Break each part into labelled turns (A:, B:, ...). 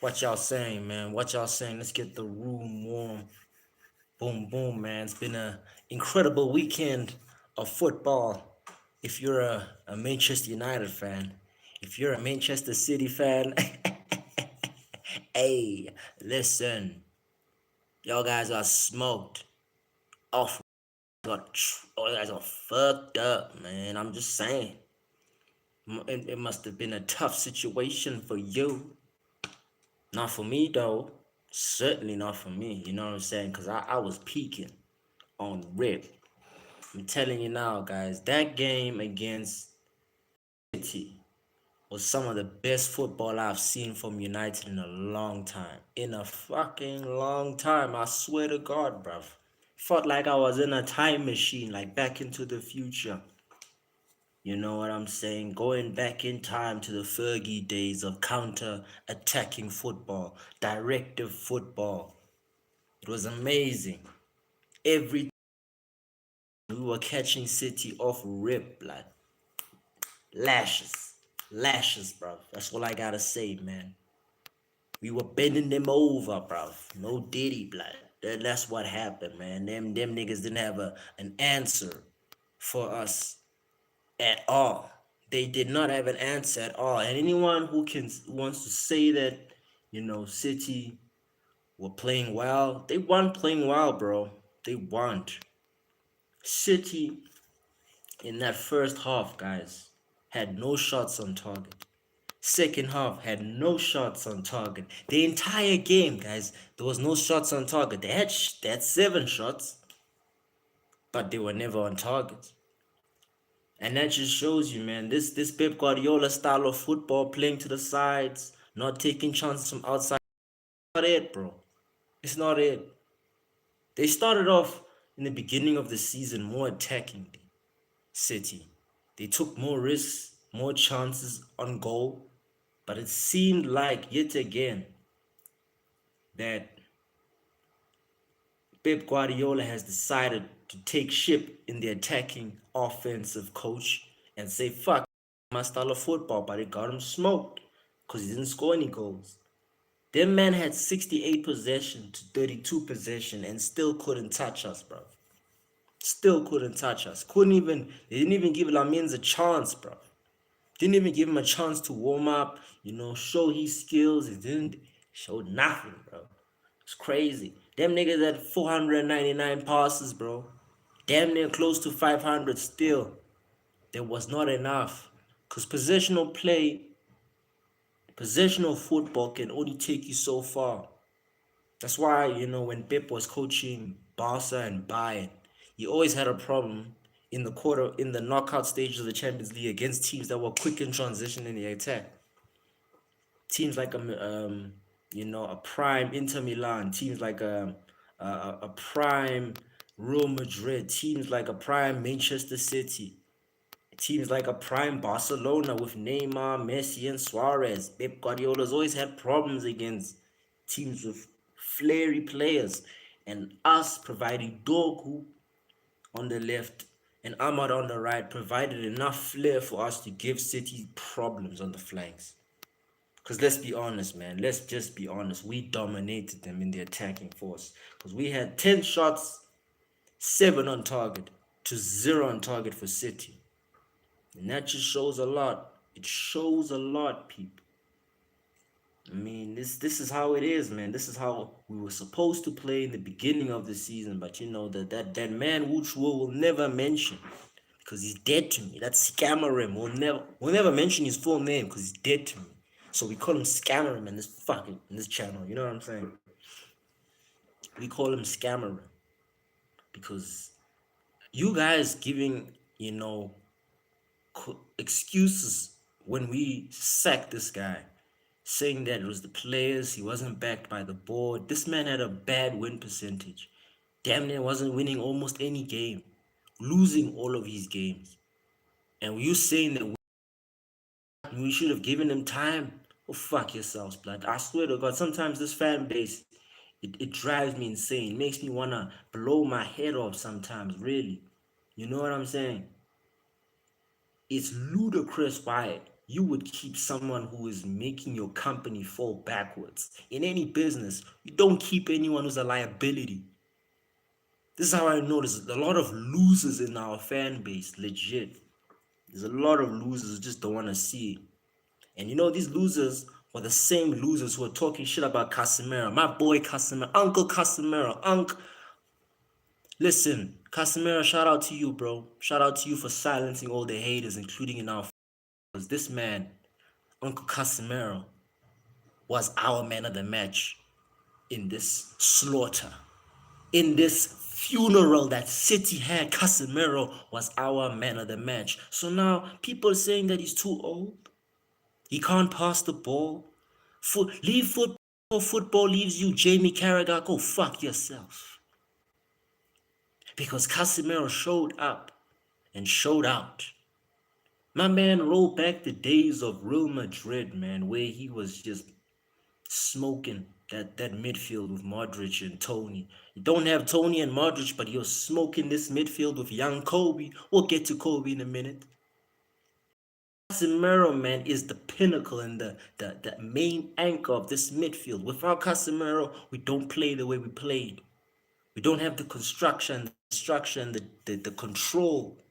A: What y'all saying, man? What y'all saying? Let's get the room warm. Boom, boom, man. It's been an incredible weekend of football. If you're a Manchester United fan, if you're a Manchester City fan, hey, listen, y'all guys are smoked off. Oh, you guys are fucked up, man. I'm just saying. It must have been a tough situation for you. Not for me, though. Certainly not for me. You know what I'm saying? Because I was peaking on rip. I'm telling you now, guys, that game against City was some of the best football I've seen from United in a long time. In a fucking long time. I swear to God, bruv. Felt like I was in a time machine, like Back into the Future. You know what I'm saying? Going back in time to the Fergie days of counter-attacking football, directive football. It was amazing. Every we were catching City off rip, like lashes. Lashes, bro. That's all I gotta say, man. We were bending them over, bro. No Diddy, blood. That's what happened, man. Them niggas didn't have an answer for us at all. They did not have an answer at all. And anyone who wants to say that, City were playing well, they weren't playing well, bro. They weren't. City in that first half, guys, had no shots on target. Second half had no shots on target. The entire game, guys, there was no shots on target. They had 7 shots, but they were never on target. And that just shows you, man, this Pep Guardiola style of football, playing to the sides, not taking chances from outside, not it, bro. It's not it. They started off in the beginning of the season more attacking, City. They took more risks, more chances on goal, but it seemed like yet again that Pep Guardiola has decided to take ship in the attacking offensive coach and say, fuck my style of football, but it got him smoked because he didn't score any goals. Them man had 68 possession to 32 possession and still couldn't touch us, bro. Still couldn't touch us. They didn't even give Lamins a chance, bro. Didn't even give him a chance to warm up, show his skills. He didn't show nothing, bro. It's crazy. Them niggas had 499 passes, bro. Damn near close to 500 still. There was not enough. Because possessional football can only take you so far. That's why, when Pep was coaching Barca and Bayern, he always had a problem in the knockout stages of the Champions League against teams that were quick in transition in the attack. Teams like a prime Inter Milan, teams like a prime Real Madrid, teams like a prime Manchester City, teams like a prime Barcelona with Neymar, Messi, and Suarez. Pep Guardiola's always had problems against teams with flary players, and us providing Doku on the left and Ahmad on the right provided enough flair for us to give City problems on the flanks. Because let's be honest, man. Let's just be honest. We dominated them in the attacking force. Because we had 10 shots, 7 on target to 0 on target for City. And that just shows a lot. It shows a lot, people. I mean, this is how it is, man. This is how we were supposed to play in the beginning of the season. But that man which we will never mention because he's dead to me. That's Scammerim. We'll never mention his full name because he's dead to me. So we call him Scammerim in this channel. You know what I'm saying? We call him Scammerim because you guys giving excuses when we sacked this guy, saying that it was the players, he wasn't backed by the board. This man had a bad win percentage. Damn near wasn't winning almost any game, losing all of his games. And you saying that we should have given him time? Oh, fuck yourselves, blood. I swear to God, sometimes this fan base, it drives me insane. Makes me want to blow my head off sometimes, really. You know what I'm saying? It's ludicrous why you would keep someone who is making your company fall backwards. In any business, you don't keep anyone who's a liability. This is how I notice a lot of losers in our fan base, legit. There's a lot of losers who just don't want to see it. And you know, these losers were the same losers who are talking shit about Casemiro. My boy Casemiro, Uncle Casemiro, Uncle. Listen, Casemiro, shout out to you, bro. Shout out to you for silencing all the haters, including in our. Because this man, Uncle Casemiro, was our man of the match in this slaughter. In this funeral that City had, Casemiro was our man of the match. So now people are saying that he's too old. He can't pass the ball. Leave football. Football leaves you. Jamie Carragher, go fuck yourself. Because Casemiro showed up and showed out. My man rolled back the days of Real Madrid, man, where he was just smoking that midfield with Modric and Tony. You don't have Tony and Modric, but you're smoking this midfield with young Kobe. We'll get to Kobe in a minute. Casemiro, man, is the pinnacle and the main anchor of this midfield. Without Casemiro, we don't play the way we played. We don't have the construction, the structure, and the control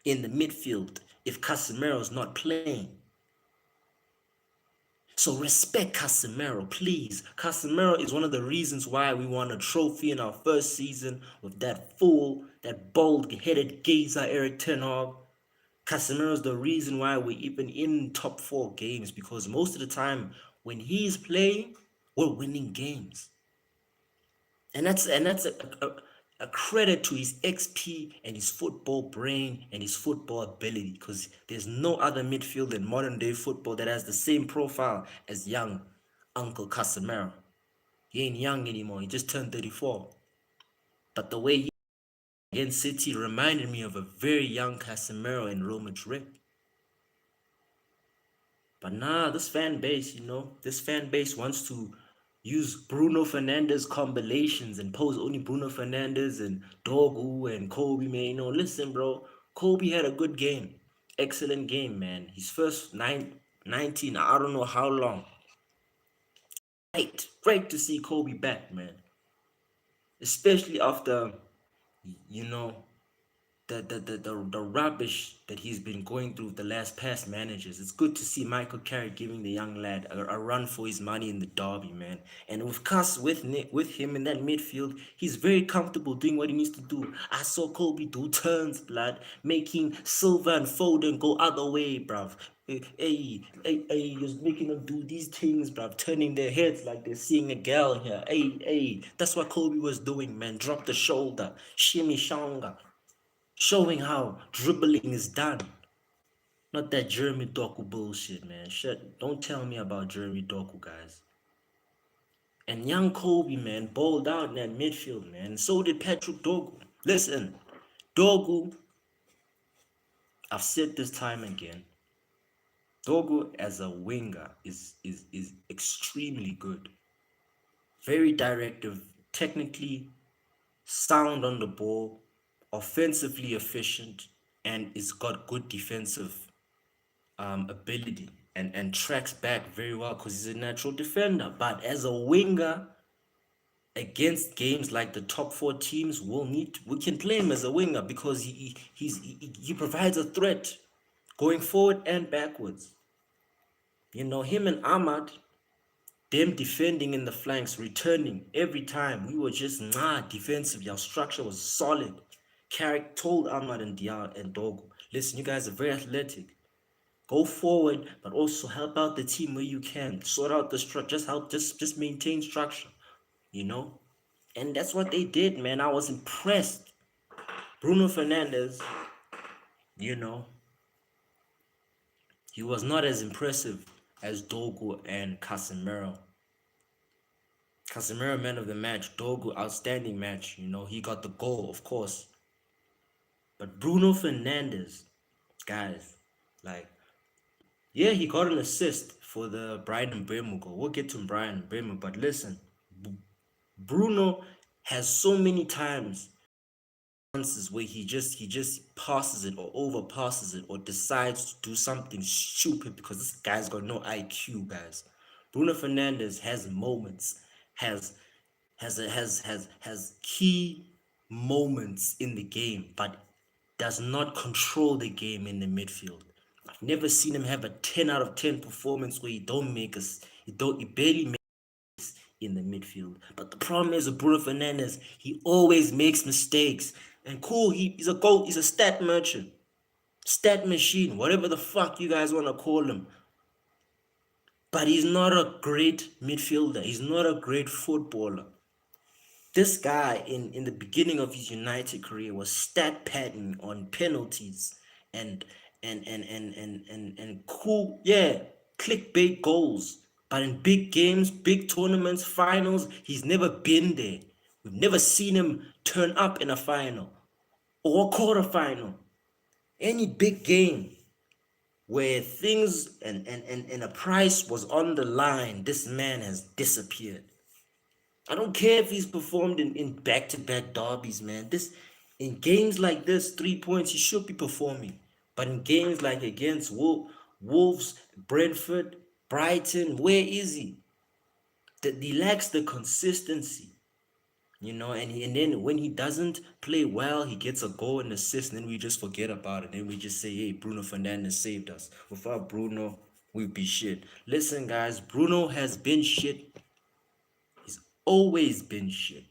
A: in the midfield if Casemiro is not playing. So respect Casemiro, please. Casemiro is one of the reasons why we won a trophy in our first season with that fool, that bald-headed geezer Eric Ten Hag. Casemiro is the reason why we're even in top 4 games, because most of the time when he's playing, we're winning games. And that's a credit to his XP and his football brain and his football ability, because there's no other midfield in modern day football that has the same profile as young Uncle Casemiro. He ain't young anymore, he just turned 34. But the way he against City reminded me of a very young Casemiro in Real Madrid. But nah, this fan base, this fan base wants to use Bruno Fernandes combinations and pose only Bruno Fernandes and Dogu and Kobe, man. Listen, bro. Kobe had a good game. Excellent game, man. His first 19, I don't know how long. Great to see Kobe back, man. Especially after, you know, the rubbish that he's been going through the last past managers. It's good to see Michael Carrick giving the young lad a run for his money in the derby, man. And with Cuss with him in that midfield, he's very comfortable doing what he needs to do. I saw Kobe do turns, blood, making Silva and Foden go other way, bruv. Hey, just making them do these things, bruv, turning their heads like they're seeing a girl here. Hey, that's what Kobe was doing, man. Drop the shoulder, shimmy shanga, showing how dribbling is done. Not that Jeremy Doku bullshit, man. Shit, don't tell me about Jeremy Doku, guys. And young Kobe, man, balled out in that midfield, man. And so did Patrick Dogu. Listen, Dogu, I've said this time again, Dogu as a winger is extremely good. Very directive, technically sound on the ball, offensively efficient, and it's got good defensive ability and tracks back very well because he's a natural defender. But as a winger, against games like the top 4 teams, we can play him as a winger because he provides a threat going forward and backwards. Him and Ahmad, them defending in the flanks, returning every time. We were just defensively. Our structure was solid. Carrick told Ahmad and Dogo, listen, you guys are very athletic. Go forward, but also help out the team where you can. Sort out the structure. Just maintain structure, And that's what they did, man. I was impressed. Bruno Fernandes, he was not as impressive as Dogu and Casemiro. Casemiro, man of the match. Dogu, outstanding match. He got the goal, of course. But Bruno Fernandes, guys, yeah, he got an assist for the Brighton Bremer goal. We'll get to Brighton Bremer, but listen, Bruno has so many times chances where he just passes it or overpasses it or decides to do something stupid because this guy's got no IQ, guys. Bruno Fernandes has moments, has has key moments in the game, but does not control the game in the midfield. I've never seen him have a 10 out of 10 performance where he barely makes in the midfield. But the problem is with Bruno Fernandes, he always makes mistakes. And cool, he's a stat merchant, stat machine, whatever the fuck you guys want to call him. But he's not a great midfielder. He's not a great footballer. This guy in the beginning of his United career was stat padding on penalties and and cool, yeah, clickbait goals. But in big games, big tournaments, finals, he's never been there. We've never seen him turn up in a final or a quarterfinal. Any big game where things and a price was on the line, this man has disappeared. I don't care if he's performed in back-to-back derbies, man. In games like this, 3 points, he should be performing. But in games like against Wolves, Brentford, Brighton, where is he? He lacks the consistency, and then when he doesn't play well, he gets a goal and assist, and then we just forget about it. Then we just say, hey, Bruno Fernandes saved us. Without Bruno, we'd be shit. Listen, guys, Bruno has been shit. He's always been shit.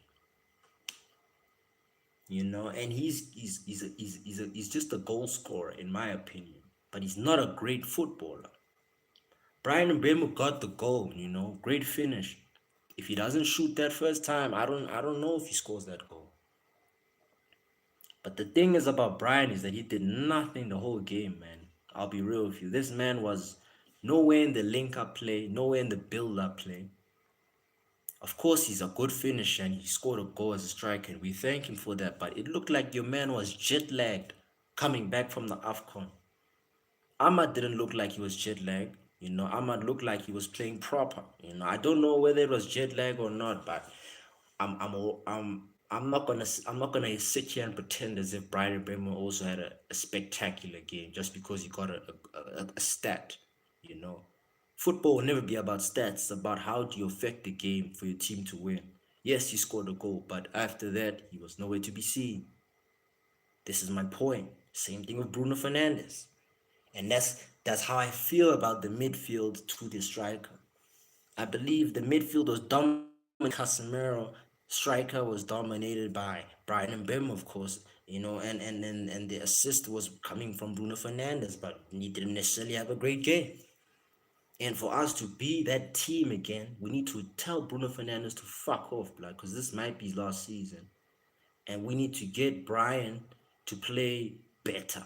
A: And he's just a goal scorer in my opinion, but he's not a great footballer. Brian Mbeumo got the goal, great finish. If he doesn't shoot that first time, I don't know if he scores that goal. But the thing is about Brian is that he did nothing the whole game, man. I'll be real with you. This man was nowhere in the link-up play, nowhere in the build-up play. Of course, he's a good finisher and he scored a goal as a striker, and we thank him for that. But it looked like your man was jet-lagged coming back from the AFCON. Ahmad didn't look like he was jet-lagged. Ahmad looked like he was playing proper. I don't know whether it was jet lag or not, but I'm I'm I'm not gonna sit here and pretend as if Brian Bremer also had a spectacular game just because he got a stat. You know, football will never be about stats. It's about how do you affect the game for your team to win. Yes, he scored a goal, but after that, he was nowhere to be seen. This is my point. Same thing with Bruno Fernandes, and that's how I feel about the midfield to the striker. I believe the midfield was dominated by Casemiro. Striker was dominated by Brian Mbeumo, of course, and the assist was coming from Bruno Fernandes, but he didn't necessarily have a great game. And for us to be that team again, we need to tell Bruno Fernandes to fuck off, blood, because this might be his last season. And we need to get Brian to play better.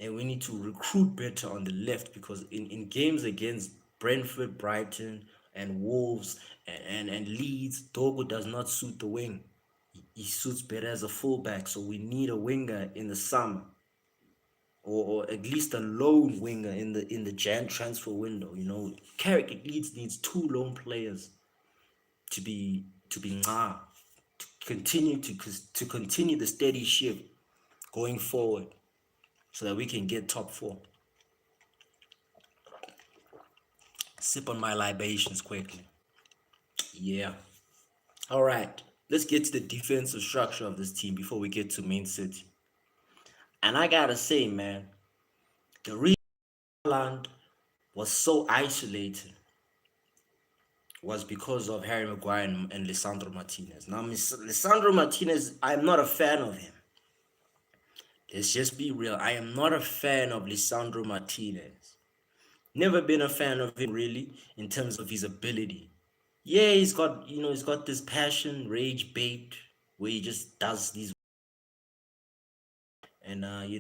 A: And we need to recruit better on the left because in games against Brentford, Brighton, and Wolves and Leeds, Dogo does not suit the wing. He suits better as a fullback, so we need a winger in the summer, or at least a lone winger in the Jan transfer window. Carrick at least needs two lone players to be to continue the steady ship going forward, so that we can get top four. Sip on my libations quickly. Yeah. All right. Let's get to the defensive structure of this team before we get to Main City. And I gotta say, man, the reason Haaland was so isolated was because of Harry Maguire and Lisandro Martinez. Now, Lisandro Martinez, I'm not a fan of him. Let's just be real. I am not a fan of Lisandro Martinez. Never been a fan of him really in terms of his ability. Yeah, he's got this passion, rage bait where he just does these, and he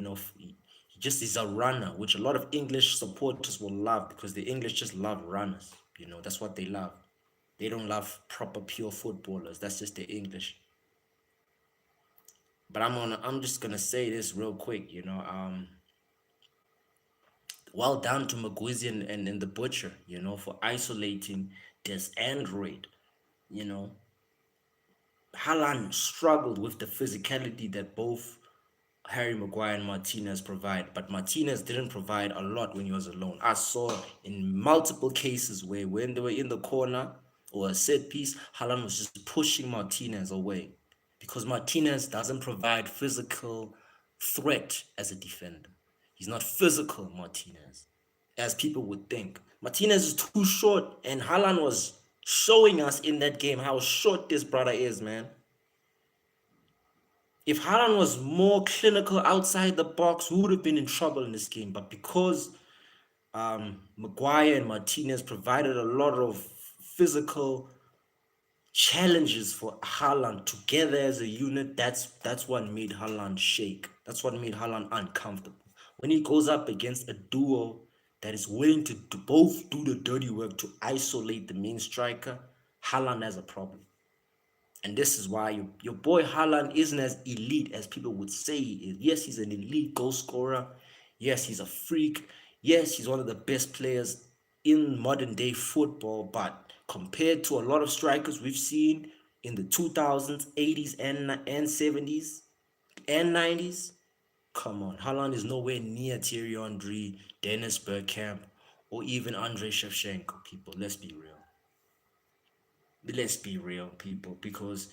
A: just is a runner, which a lot of English supporters will love because the English just love runners. That's what they love. They don't love proper pure footballers. That's just the English. But I'm just gonna say this real quick. Well done to Maguizi and the Butcher, for isolating this android. You know, Haaland struggled with the physicality that both Harry Maguire and Martinez provide, but Martinez didn't provide a lot when he was alone. I saw in multiple cases where when they were in the corner or a set piece, Haaland was just pushing Martinez away because Martinez doesn't provide physical threat as a defender. He's not physical, Martinez, as people would think. Martinez is too short, and Haaland was showing us in that game how short this brother is, man. If Haaland was more clinical outside the box, we would have been in trouble in this game. But because Maguire and Martinez provided a lot of physical challenges for Haaland together as a unit, that's what made Haaland shake. That's what made Haaland uncomfortable. When he goes up against a duo that is willing to both do the dirty work to isolate the main striker, Haaland has a problem. And this is why your boy Haaland isn't as elite as people would say he is. Yes, he's an elite goal scorer. Yes, he's a freak. Yes, he's one of the best players in modern day football. But compared to a lot of strikers we've seen in the 2000s, 80s, and 70s and 90s, come on. Haaland is nowhere near Thierry Henry, Dennis Bergkamp, or even Andrei Shevchenko, people. Let's be real. Let's be real, people, because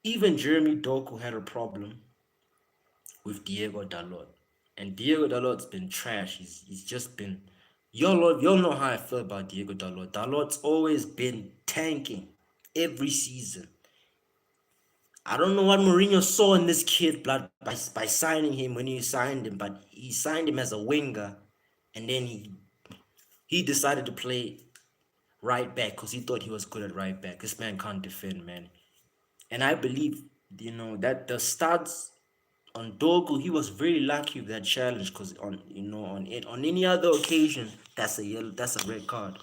A: even Jeremy Doku had a problem with Diego Dalot. And Diego Dalot's been trash. He's just been y'all know how I feel about Diego Dalot. Dalot's always been tanking every season. I don't know what Mourinho saw in this kid by signing him when he signed him, but he signed him as a winger, and then he decided to play right back because he thought he was good at right back. This man can't defend, man. And I believe, that the stats on Dogu, he was very lucky with that challenge because on any other occasion, that's a red card.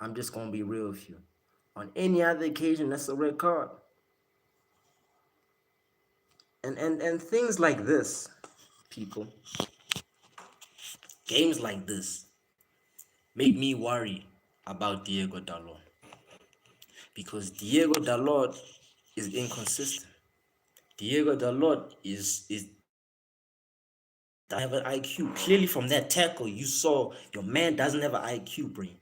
A: I'm just gonna be real with you. On any other occasion, that's a red card. And things like this, people, games like this, make me worry about Diego Dalot because Diego Dalot is inconsistent. Diego Dalot is have an IQ. Clearly, from that tackle, you saw your man doesn't have an IQ, brain.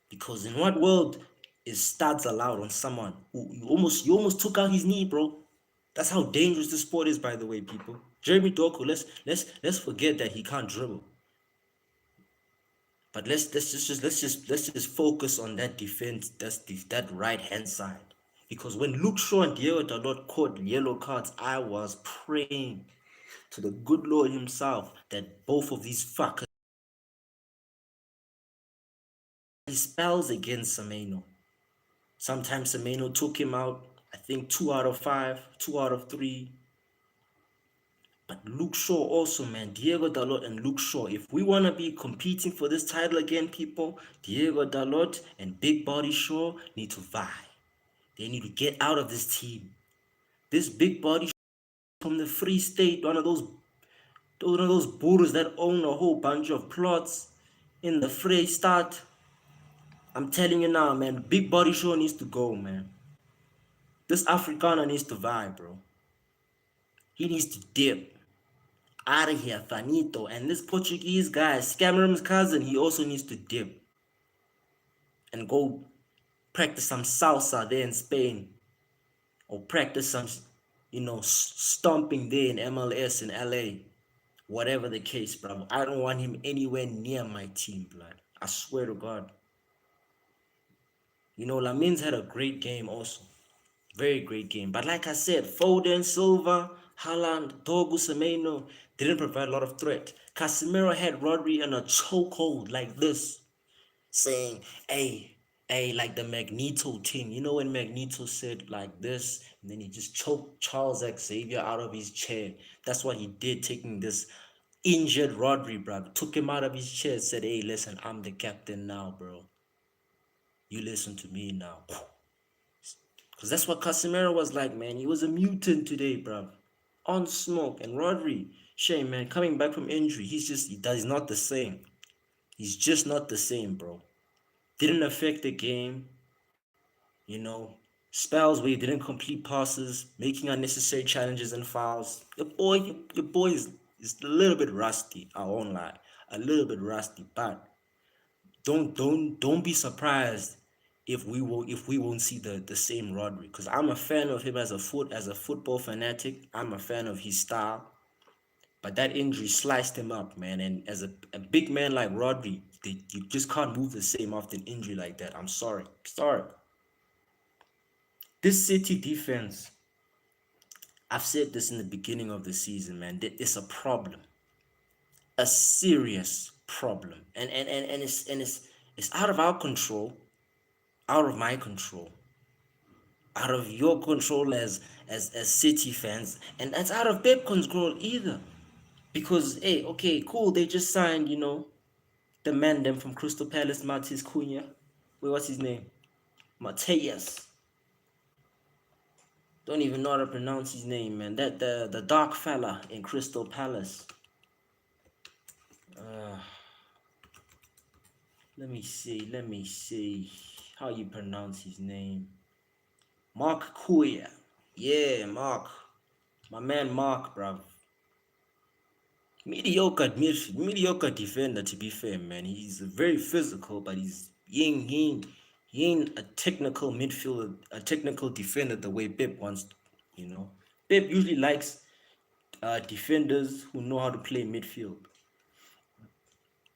A: Because in what world is stats allowed on someone who you almost took out his knee, bro? That's how dangerous this sport is, by the way, people. Jeremy Doku, let's forget that he can't dribble. But let's just focus on that defense. That right hand side. Because when Luke Shaw and Diego Dalot caught yellow cards, I was praying to the good Lord himself that both of these fuckers spells against Semenyo. Sometimes Semenyo took him out, I think 2 out of 5, 2 out of 3. But Luke Shaw also, man, Diego Dalot and Luke Shaw. If we want to be competing for this title again, people, Diego Dalot and Big Body Shaw need to vie. They need to get out of this team. This Big Body from the Free State, one of those burros that own a whole bunch of plots in the Free State. I'm telling you now, man, Big Body Show needs to go, man. This Afrikaner needs to vibe, bro. He needs to dip out of here, Fanito. And this Portuguese guy, Scammerum's cousin, he also needs to dip and go practice some salsa there in Spain, or practice some, stomping there in MLS in LA. Whatever the case, bro. I don't want him anywhere near my team, blood. I swear to God. Lamin's had a great game also. Very great game. But like I said, Foden, Silva, Haaland, Dogu, Semenyo didn't provide a lot of threat. Casemiro had Rodri in a chokehold like this, saying, hey, like the Magneto thing. You know when Magneto said like this, and then he just choked Charles Xavier out of his chair. That's what he did, taking this injured Rodri, bro. Took him out of his chair, said, hey, listen, I'm the captain now, bro. You listen to me now. Because that's what Casemiro was like, man. He was a mutant today, bro. On smoke. And Rodri, shame, man, coming back from injury, he's not the same. He's just not the same, bro. Didn't affect the game, you know. Spells where he didn't complete passes, making unnecessary challenges and fouls. Your boy is a little bit rusty. I won't lie, a little bit rusty. But don't be surprised if we won't see the same Rodri. Because I'm a fan of him as a football fanatic. I'm a fan of his style. But that injury sliced him up, man. And as a big man like Rodri, you just can't move the same after an injury like that. I'm sorry. Sorry. This City defense, I've said this in the beginning of the season, man. It's a problem. A serious problem. And it's out of our control, out of my control, out of your control as City fans, and that's out of Pep control either. Because hey, okay, cool, they just signed, the man them from Crystal Palace, Matis Cunha. Wait, what's his name? Mateus. Don't even know how to pronounce his name, man. That the dark fella in Crystal Palace. Uh, let me see how you pronounce his name. Mark Kuya. Yeah, Mark. My man Mark, bruv. Mediocre defender, to be fair, man. He's very physical, but he ain't a technical midfielder, a technical defender the way Pep wants, you know. Pep usually likes defenders who know how to play midfield.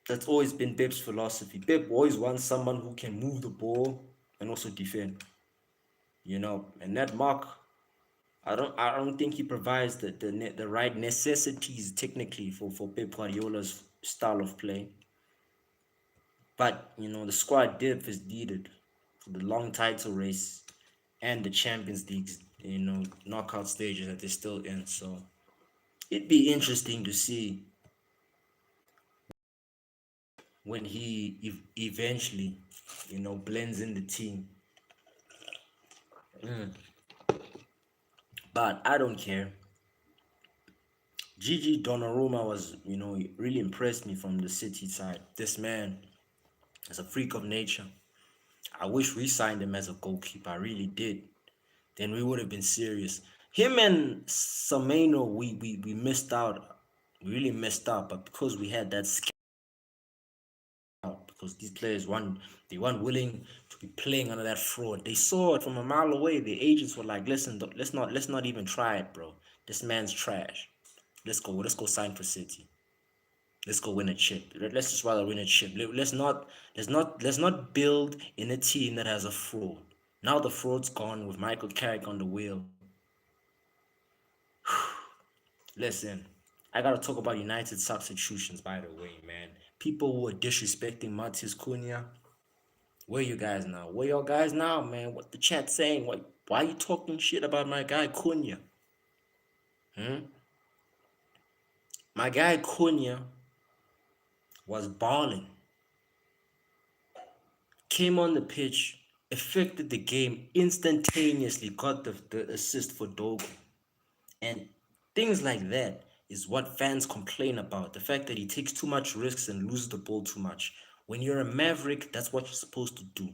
A: That's always been Pep's philosophy. Pep always wants someone who can move the ball and also defend. And that Mark, I don't think he provides the right necessities technically for Pep Guardiola's style of play. But the squad depth is needed for the long title race and the Champions League, knockout stages that they're still in. So it'd be interesting to see when he eventually, blends in the team. But I don't care. Gigi Donnarumma was, really impressed me from the City side. This man is a freak of nature. I wish we signed him as a goalkeeper. I really did. Then we would have been serious. Him and Sameno, we missed out. We really missed out. But because we had that scout, because these players they weren't willing to be playing under that fraud. They saw it from a mile away. The agents were like, "Listen, let's not even try it, bro. This man's trash. Let's go sign for City. Let's go win a chip. Let's just rather win a chip. Let's not build in a team that has a fraud. Now the fraud's gone with Michael Carrick on the wheel. Listen, I gotta talk about United substitutions, by the way, man. People who are disrespecting Matis Cunha. Where you guys now? Where y'all guys now, man? What the chat saying? Why you talking shit about my guy Cunha? My guy Cunha was balling. Came on the pitch, affected the game instantaneously, got the assist for Dogo. And things like that is what fans complain about. The fact that he takes too much risks and loses the ball too much. When you're a maverick, that's what you're supposed to do.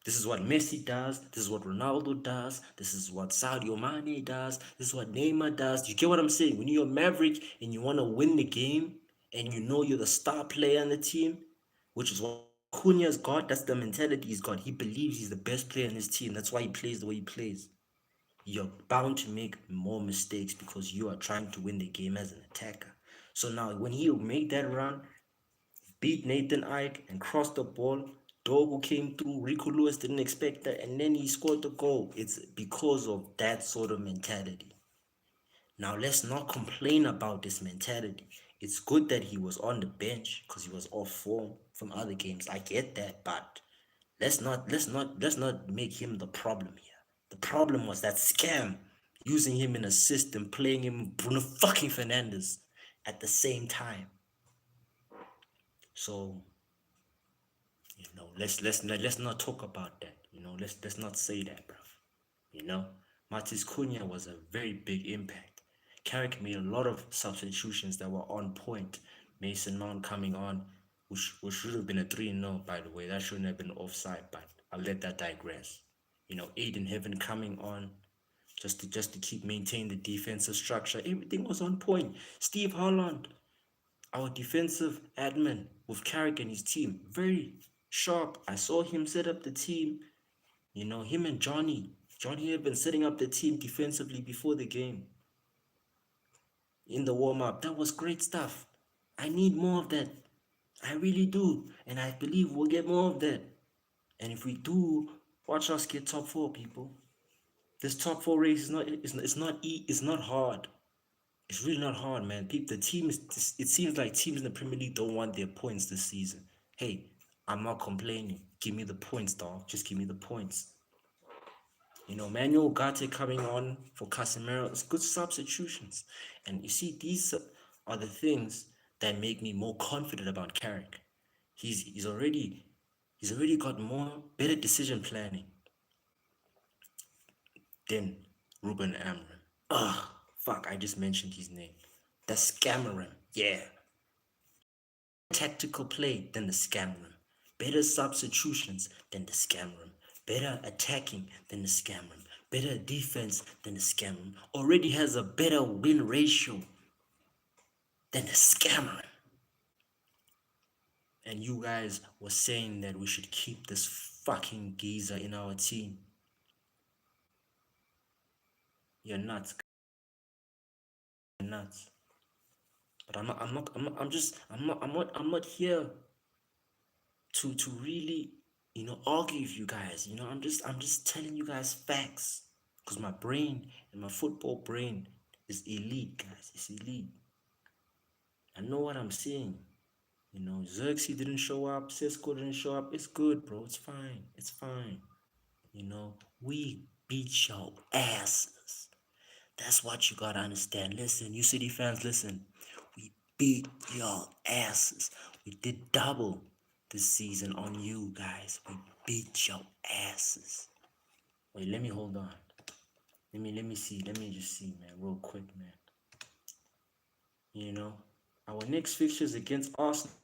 A: This is what Messi does. This is what Ronaldo does. This is what Sadio Mane does. This is what Neymar does. You get what I'm saying? When you're a maverick and you want to win the game and you know you're the star player on the team, which is what Cunha's got, that's the mentality he's got. He believes he's the best player in his team. That's why he plays the way he plays. You're bound to make more mistakes because you are trying to win the game as an attacker. So now when he made that run, beat Nathan Ike and crossed the ball, Dogu came through, Rico Lewis didn't expect that, and then he scored the goal. It's because of that sort of mentality. Now let's not complain about this mentality. It's good that he was on the bench because he was off form from other games. I get that, but let's not make him the problem here. The problem was that scam, using him in a system, playing him with Bruno fucking Fernandes at the same time. So let's not talk about that. Let's not say that, bruv. Matis Cunha was a very big impact. Carrick made a lot of substitutions that were on point. Mason Mount coming on, which should have been a 3-0, by the way. That shouldn't have been offside, but I'll let that digress. Aiden Heaven coming on just to keep maintaining the defensive structure. Everything was on point. Steve Holland, our defensive admin with Carrick and his team, very sharp. I saw him set up the team. Him and Johnny have been setting up the team defensively before the game in the warm up. That was great stuff. I need more of that. I really do. And I believe we'll get more of that. And if we do, watch us get top four, people. This top four race is not it's not hard. It's really not hard, man. People, the team is. It seems like teams in the Premier League don't want their points this season. Hey, I'm not complaining. Give me the points, dog. Just give me the points. Manuel Ugarte coming on for Casemiro. It's good substitutions, and you see, these are the things that make me more confident about Carrick. He's already got better decision planning than Ruben Amorim. Ugh, fuck! I just mentioned his name. The Scammerin. Yeah. Tactical play than the Scammerin. Better substitutions than the Scammerin. Better attacking than the Scammerin. Better defense than the Scammerin. Already has a better win ratio than the Scammerin. And you guys were saying that we should keep this fucking geezer in our team. You're nuts. You're nuts. But I'm not here to really, argue with you guys. I'm just telling you guys facts. Because my brain and my football brain is elite, guys. It's elite. I know what I'm seeing. Xerxes didn't show up, Cisco didn't show up. It's good, bro. It's fine. It's fine. We beat your asses. That's what you gotta understand. Listen, you City fans, listen. We beat your asses. We did double this season on you guys. We beat your asses. Wait, let me hold on. Let me see. Let me just see, man, real quick, man. Our next fixture is against Arsenal.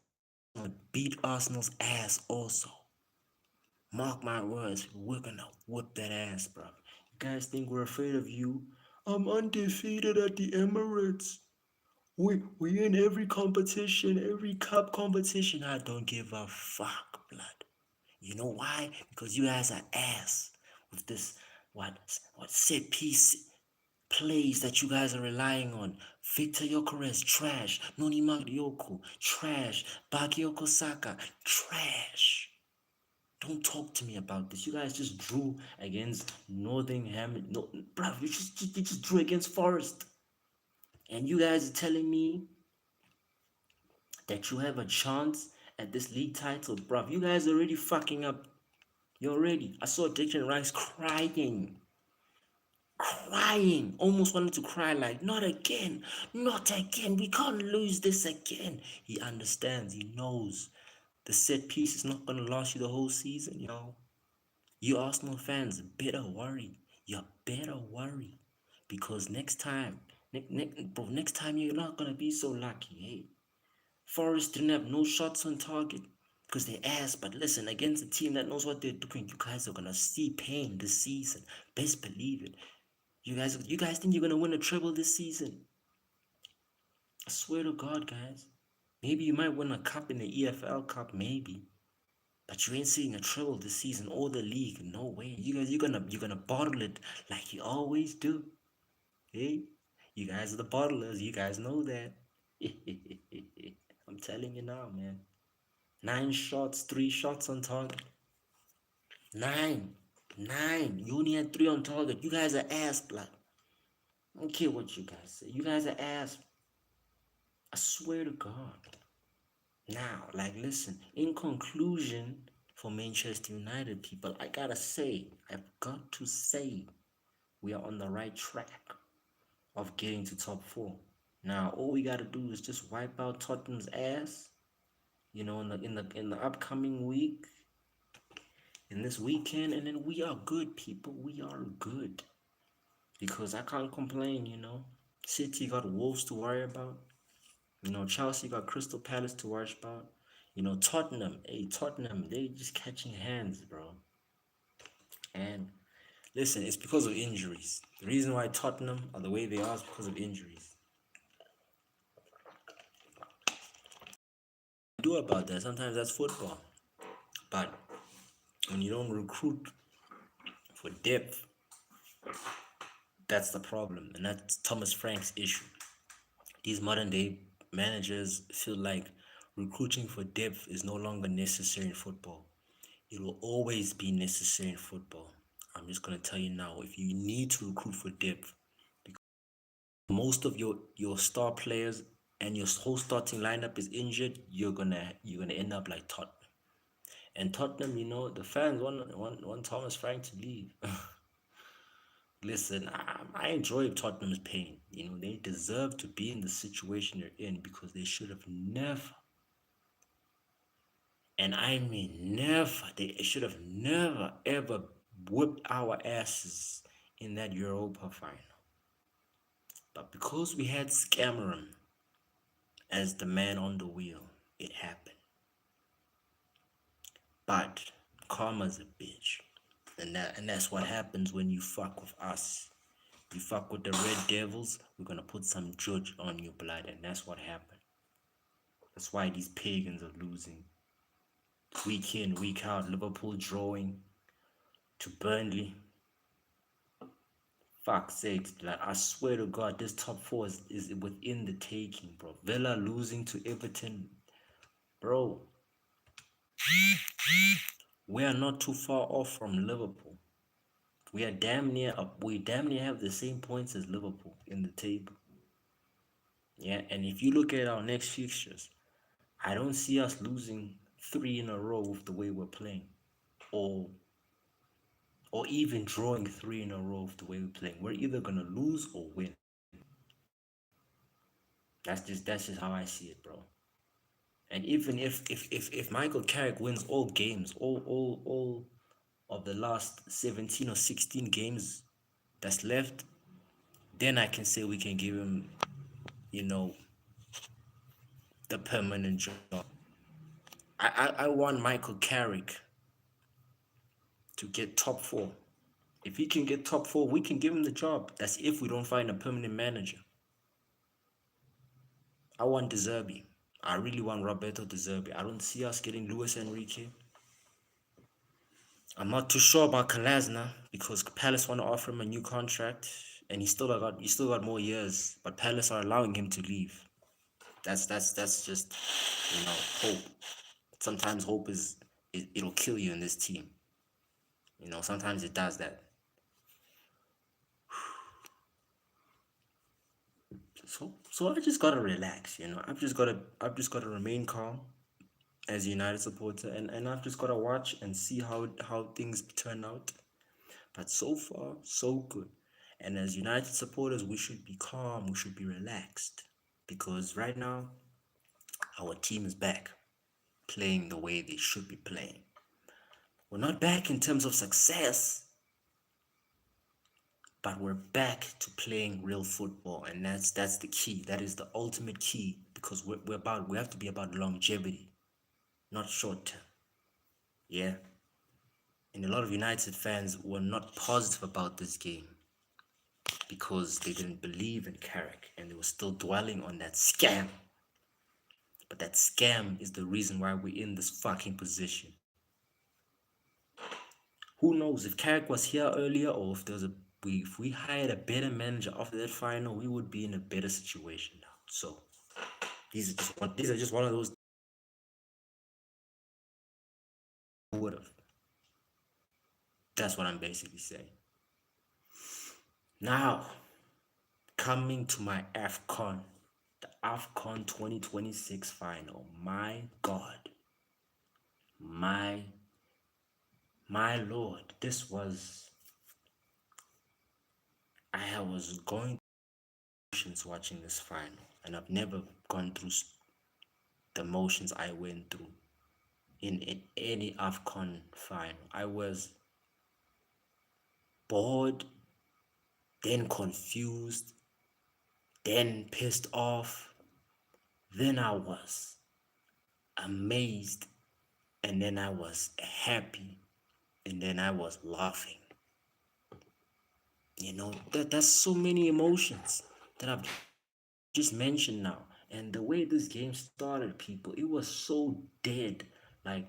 A: Beat Arsenal's ass also. Mark my words, we're gonna whip that ass, bro. You guys think we're afraid of you? I'm undefeated at the Emirates. We in every competition, every cup competition. I don't give a fuck, blood. You know why? Because you guys are ass with this what set piece plays that you guys are relying on. Victor Yokeres, trash. Noni Maglioko, trash. Bakayoko Saka, trash. Don't talk to me about this. You guys just drew against Nottingham. No, bruv, you just drew against Forest. And you guys are telling me that you have a chance at this league title, bruv. You guys are already fucking up. You're already. I saw Declan Rice crying. Almost wanted to cry like, not again, not again. We can't lose this again. He understands. He knows the set piece is not going to last you the whole season, You Arsenal fans better worry. You better worry. Because next time, next time you're not going to be so lucky, hey? Forest didn't have no shots on target because they ass. But listen, against a team that knows what they're doing, you guys are going to see pain this season. Best believe it. You guys think you're going to win a treble this season? I swear to God, guys. Maybe you might win a cup in the EFL Cup, maybe. But you ain't seeing a treble this season or the league. No way. You guys, you're gonna bottle it like you always do. Hey, you guys are the bottlers. You guys know that. I'm telling you now, man. 9 shots, 3 shots on target. 9. You only had 3 on target. You guys are ass, blood. I don't care what you guys say. You guys are ass. I swear to God. Now, listen, in conclusion, for Manchester United people, I've got to say, we are on the right track of getting to top 4. Now, all we got to do is just wipe out Tottenham's ass, in the upcoming week, in this weekend, and then we are good, people. We are good. Because I can't complain, City got Wolves to worry about. Chelsea got Crystal Palace to worry about. Tottenham, they just catching hands, bro. And Listen, it's because of injuries. The reason why Tottenham are the way they are is because of injuries. Do about that. Sometimes that's football. But when you don't recruit for depth, that's the problem. And that's Thomas Frank's issue. These modern day managers feel like recruiting for depth is no longer necessary in football. It will always be necessary in football. I'm just gonna tell you now, if you need to recruit for depth, most of your star players and your whole starting lineup is injured, you're gonna end up like Tottenham. And Tottenham, the fans want Thomas Frank to leave. Listen, I enjoy Tottenham's pain. They deserve to be in the situation they're in because they should have never, and I mean never, they should have never ever whipped our asses in that Europa final. But because we had Cameron as the man on the wheel, it happened. But karma's a bitch. And that's what happens when you fuck with us. You fuck with the Red Devils, we're gonna put some judge on your blood, and that's what happened. That's why these pagans are losing. Week in, week out, Liverpool drawing to Burnley. Fuck's sakes, like I swear to God, this top four is within the taking, bro. Villa losing to Everton, bro. We are not too far off from Liverpool. We are damn near up. We damn near have the same points as Liverpool in the table. Yeah, and if you look at our next fixtures, I don't see us losing three in a row with the way we're playing, or or even drawing three in a row with the way we're playing. We're either gonna lose or win. That's just how I see it, bro. And even if Michael Carrick wins all games, all of the last 17 or 16 games that's left, then I can say we can give him, you know, the permanent job. I want Michael Carrick to get top four. If he can get top four, we can give him the job. That's if we don't find a permanent manager. I want De Zerbi. I really want Roberto De Zerbi. I don't see us getting Luis Enrique. I'm not too sure about Kalasna because Palace want to offer him a new contract, and he still got more years. But Palace are allowing him to leave. That's just hope. Sometimes hope it'll kill you in this team. Sometimes it does that. So I just gotta relax. I've just gotta remain calm as a United supporter, and I've just gotta watch and see how things turn out. But so far, so good. And as United supporters, we should be calm, we should be relaxed. Because right now, our team is back, playing the way they should be playing. We're not back in terms of success, but we're back to playing real football. And that's the key. That is the ultimate key. Because we have to be about longevity, not short term. Yeah. And a lot of United fans were not positive about this game because they didn't believe in Carrick and they were still dwelling on that scam. But that scam is the reason why we're in this fucking position. Who knows if Carrick was here earlier, or if we hired a better manager after that final, we would be in a better situation now. So these are just one of those would have. That's what I'm basically saying. Now, coming to my AFCON, the AFCON 2026 final. My God. My Lord. I was going through emotions watching this final, and I've never gone through the emotions I went through in any AFCON final. I was bored, then confused, then pissed off, then I was amazed, and then I was happy, and then I was laughing. That's so many emotions that I've just mentioned now. And the way this game started, people, it was so dead. Like,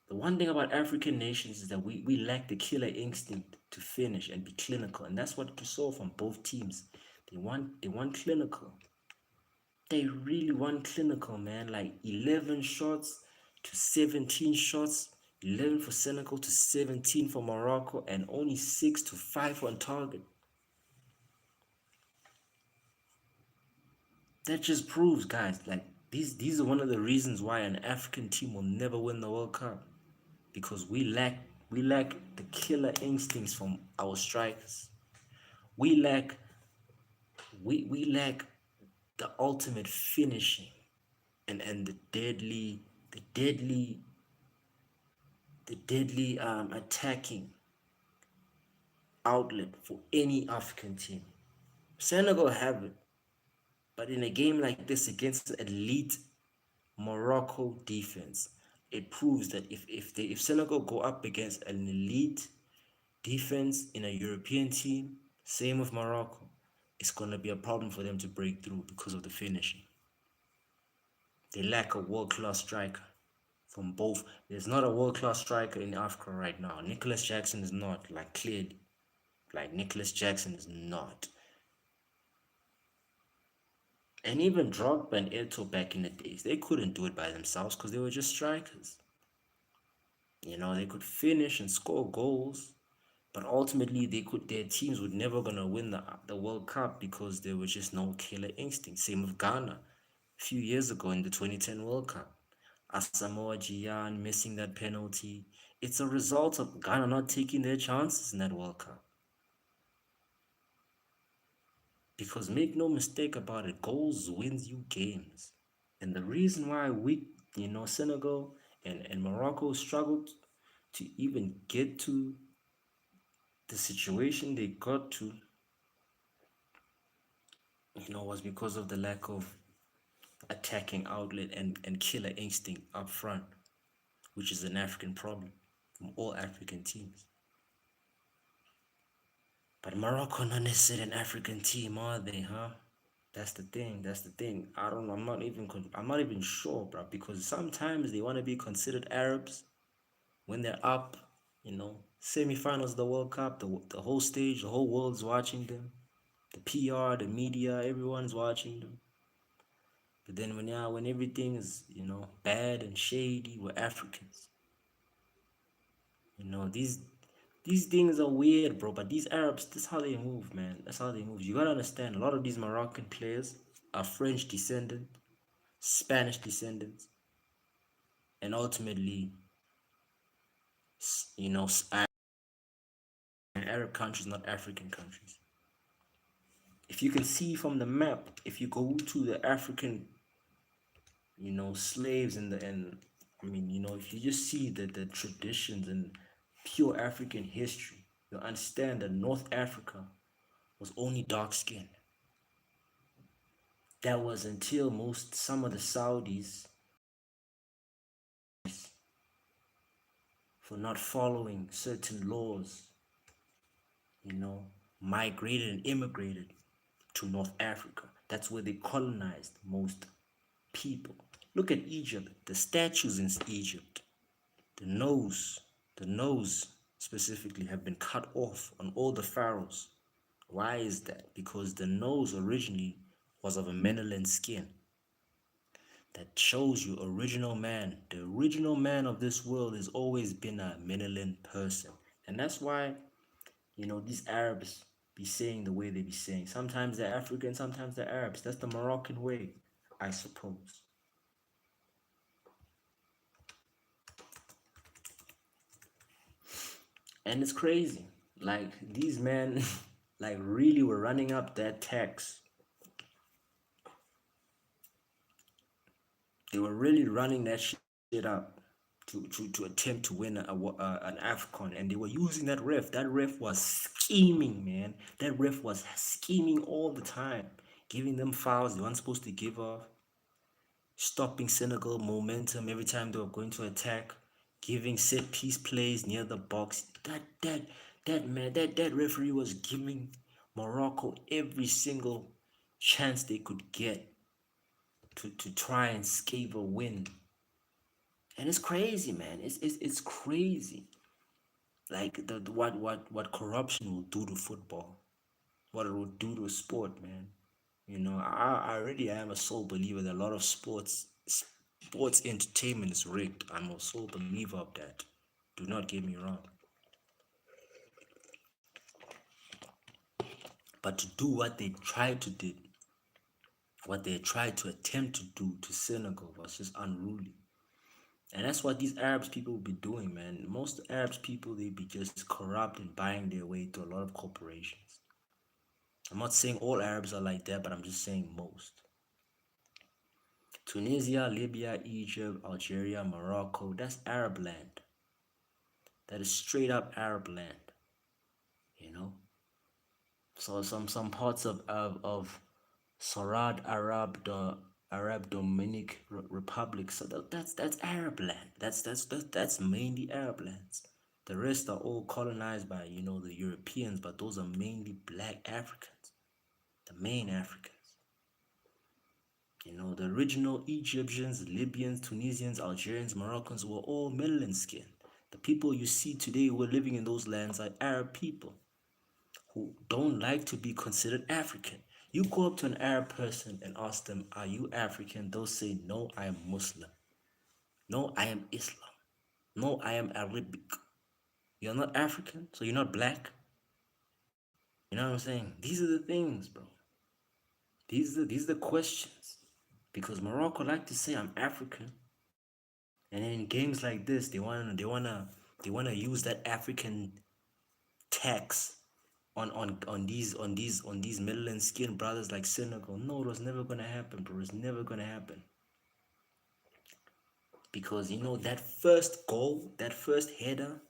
A: the one thing about African nations is that we lack the killer instinct to finish and be clinical. And that's what you saw from both teams. They want clinical. They really want clinical, man. Like 11 shots to 17 shots, 11 for Senegal to 17 for Morocco, and only 6 to 5 on target. That just proves, guys, like these are one of the reasons why an African team will never win the World Cup, because we lack the killer instincts from our strikers. We lack we lack the ultimate finishing and the deadly attacking outlet for any African team. Senegal have it, but in a game like this against elite Morocco defense, it proves that if Senegal go up against an elite defense in a European team, same with Morocco, it's gonna be a problem for them to break through because of the finishing. They lack a world-class striker from both. There's not a world-class striker in Africa right now. Nicholas Jackson is not, like, clearly. Like, Nicholas Jackson is not. And even Drogba and Eto'o back in the days, they couldn't do it by themselves because they were just strikers. They could finish and score goals, but ultimately their teams were never gonna win the World Cup because there was just no killer instinct. Same with Ghana a few years ago in the 2010 World Cup. Asamoah Gyan missing that penalty. It's a result of Ghana not taking their chances in that World Cup. Because make no mistake about it, goals wins you games. And the reason why Senegal and Morocco struggled to even get to the situation they got to, was because of the lack of attacking outlet and killer instinct up front, which is an African problem from all African teams. But Morocco not necessarily an African team, are they, huh? That's the thing. That's the thing. I don't know. I'm not even sure, bro. Because sometimes they want to be considered Arabs when they're up. Semi-finals of the World Cup. The whole stage, the whole world's watching them. The PR, the media, everyone's watching them. But then when everything is bad and shady, we're Africans. These things are weird, bro. But these Arabs, that's how they move, man. That's how they move. You gotta understand. A lot of these Moroccan players are French descendant, Spanish descendants, and ultimately, Arab countries, not African countries. If you can see from the map, if you go to the African, slaves and if you just see the traditions and pure African history, you'll understand that North Africa was only dark skinned. That was until some of the Saudis, for not following certain laws, migrated and immigrated to North Africa. That's where they colonized most people. Look at Egypt, the statues in Egypt, the nose, the nose specifically have been cut off on all the pharaohs. Why is that? Because the nose originally was of a melanin skin. That shows you original man. The original man of this world has always been a melanin person. And that's why, these Arabs be saying the way they be saying. Sometimes they're African, sometimes they're Arabs. That's the Moroccan way, I suppose. And it's crazy. Like, these men, like, really were running up that tax. They were really running that shit up to attempt to win an AFCON. And they were using that ref. That ref was scheming, man. That ref was scheming all the time, giving them fouls they weren't supposed to give off, stopping Senegal momentum every time they were going to attack, giving set piece plays near the box. That referee was giving Morocco every single chance they could get to try and scave a win. And it's crazy, man. It's crazy. Like what corruption will do to football, what it will do to sport, man. I already am a sole believer that a lot of sports entertainment is rigged. I'm a sole believer of that. Do not get me wrong. But to do what they tried to do, what they tried to attempt to do to Senegal was just unruly. And that's what these Arabs people will be doing, man. Most Arabs people, they be just corrupt and buying their way to a lot of corporations. I'm not saying all Arabs are like that, but I'm just saying most. Tunisia, Libya, Egypt, Algeria, Morocco, that's Arab land. That is straight up Arab land, you know? So some parts of Sarad Arab Dominic Republic. So that's Arab land. That's mainly Arab lands. The rest are all colonized by the Europeans, but those are mainly black Africans, the main Africans. The original Egyptians, Libyans, Tunisians, Algerians, Moroccans were all melanin skin. The people you see today who are living in those lands are Arab people who don't like to be considered African. You go up to an Arab person and ask them, "Are you African?" They'll say, "No, I am Muslim. No, I am Islam. No, I am Arabic." You're not African, so you're not black. You know what I'm saying? These are the things, bro. These are the questions. Because Morocco like to say I'm African, and then in games like this, they wanna use that African tax on these Midland skin brothers like Senegal. No, it was never gonna happen, bro. It's never gonna happen. Because that first goal, that first header,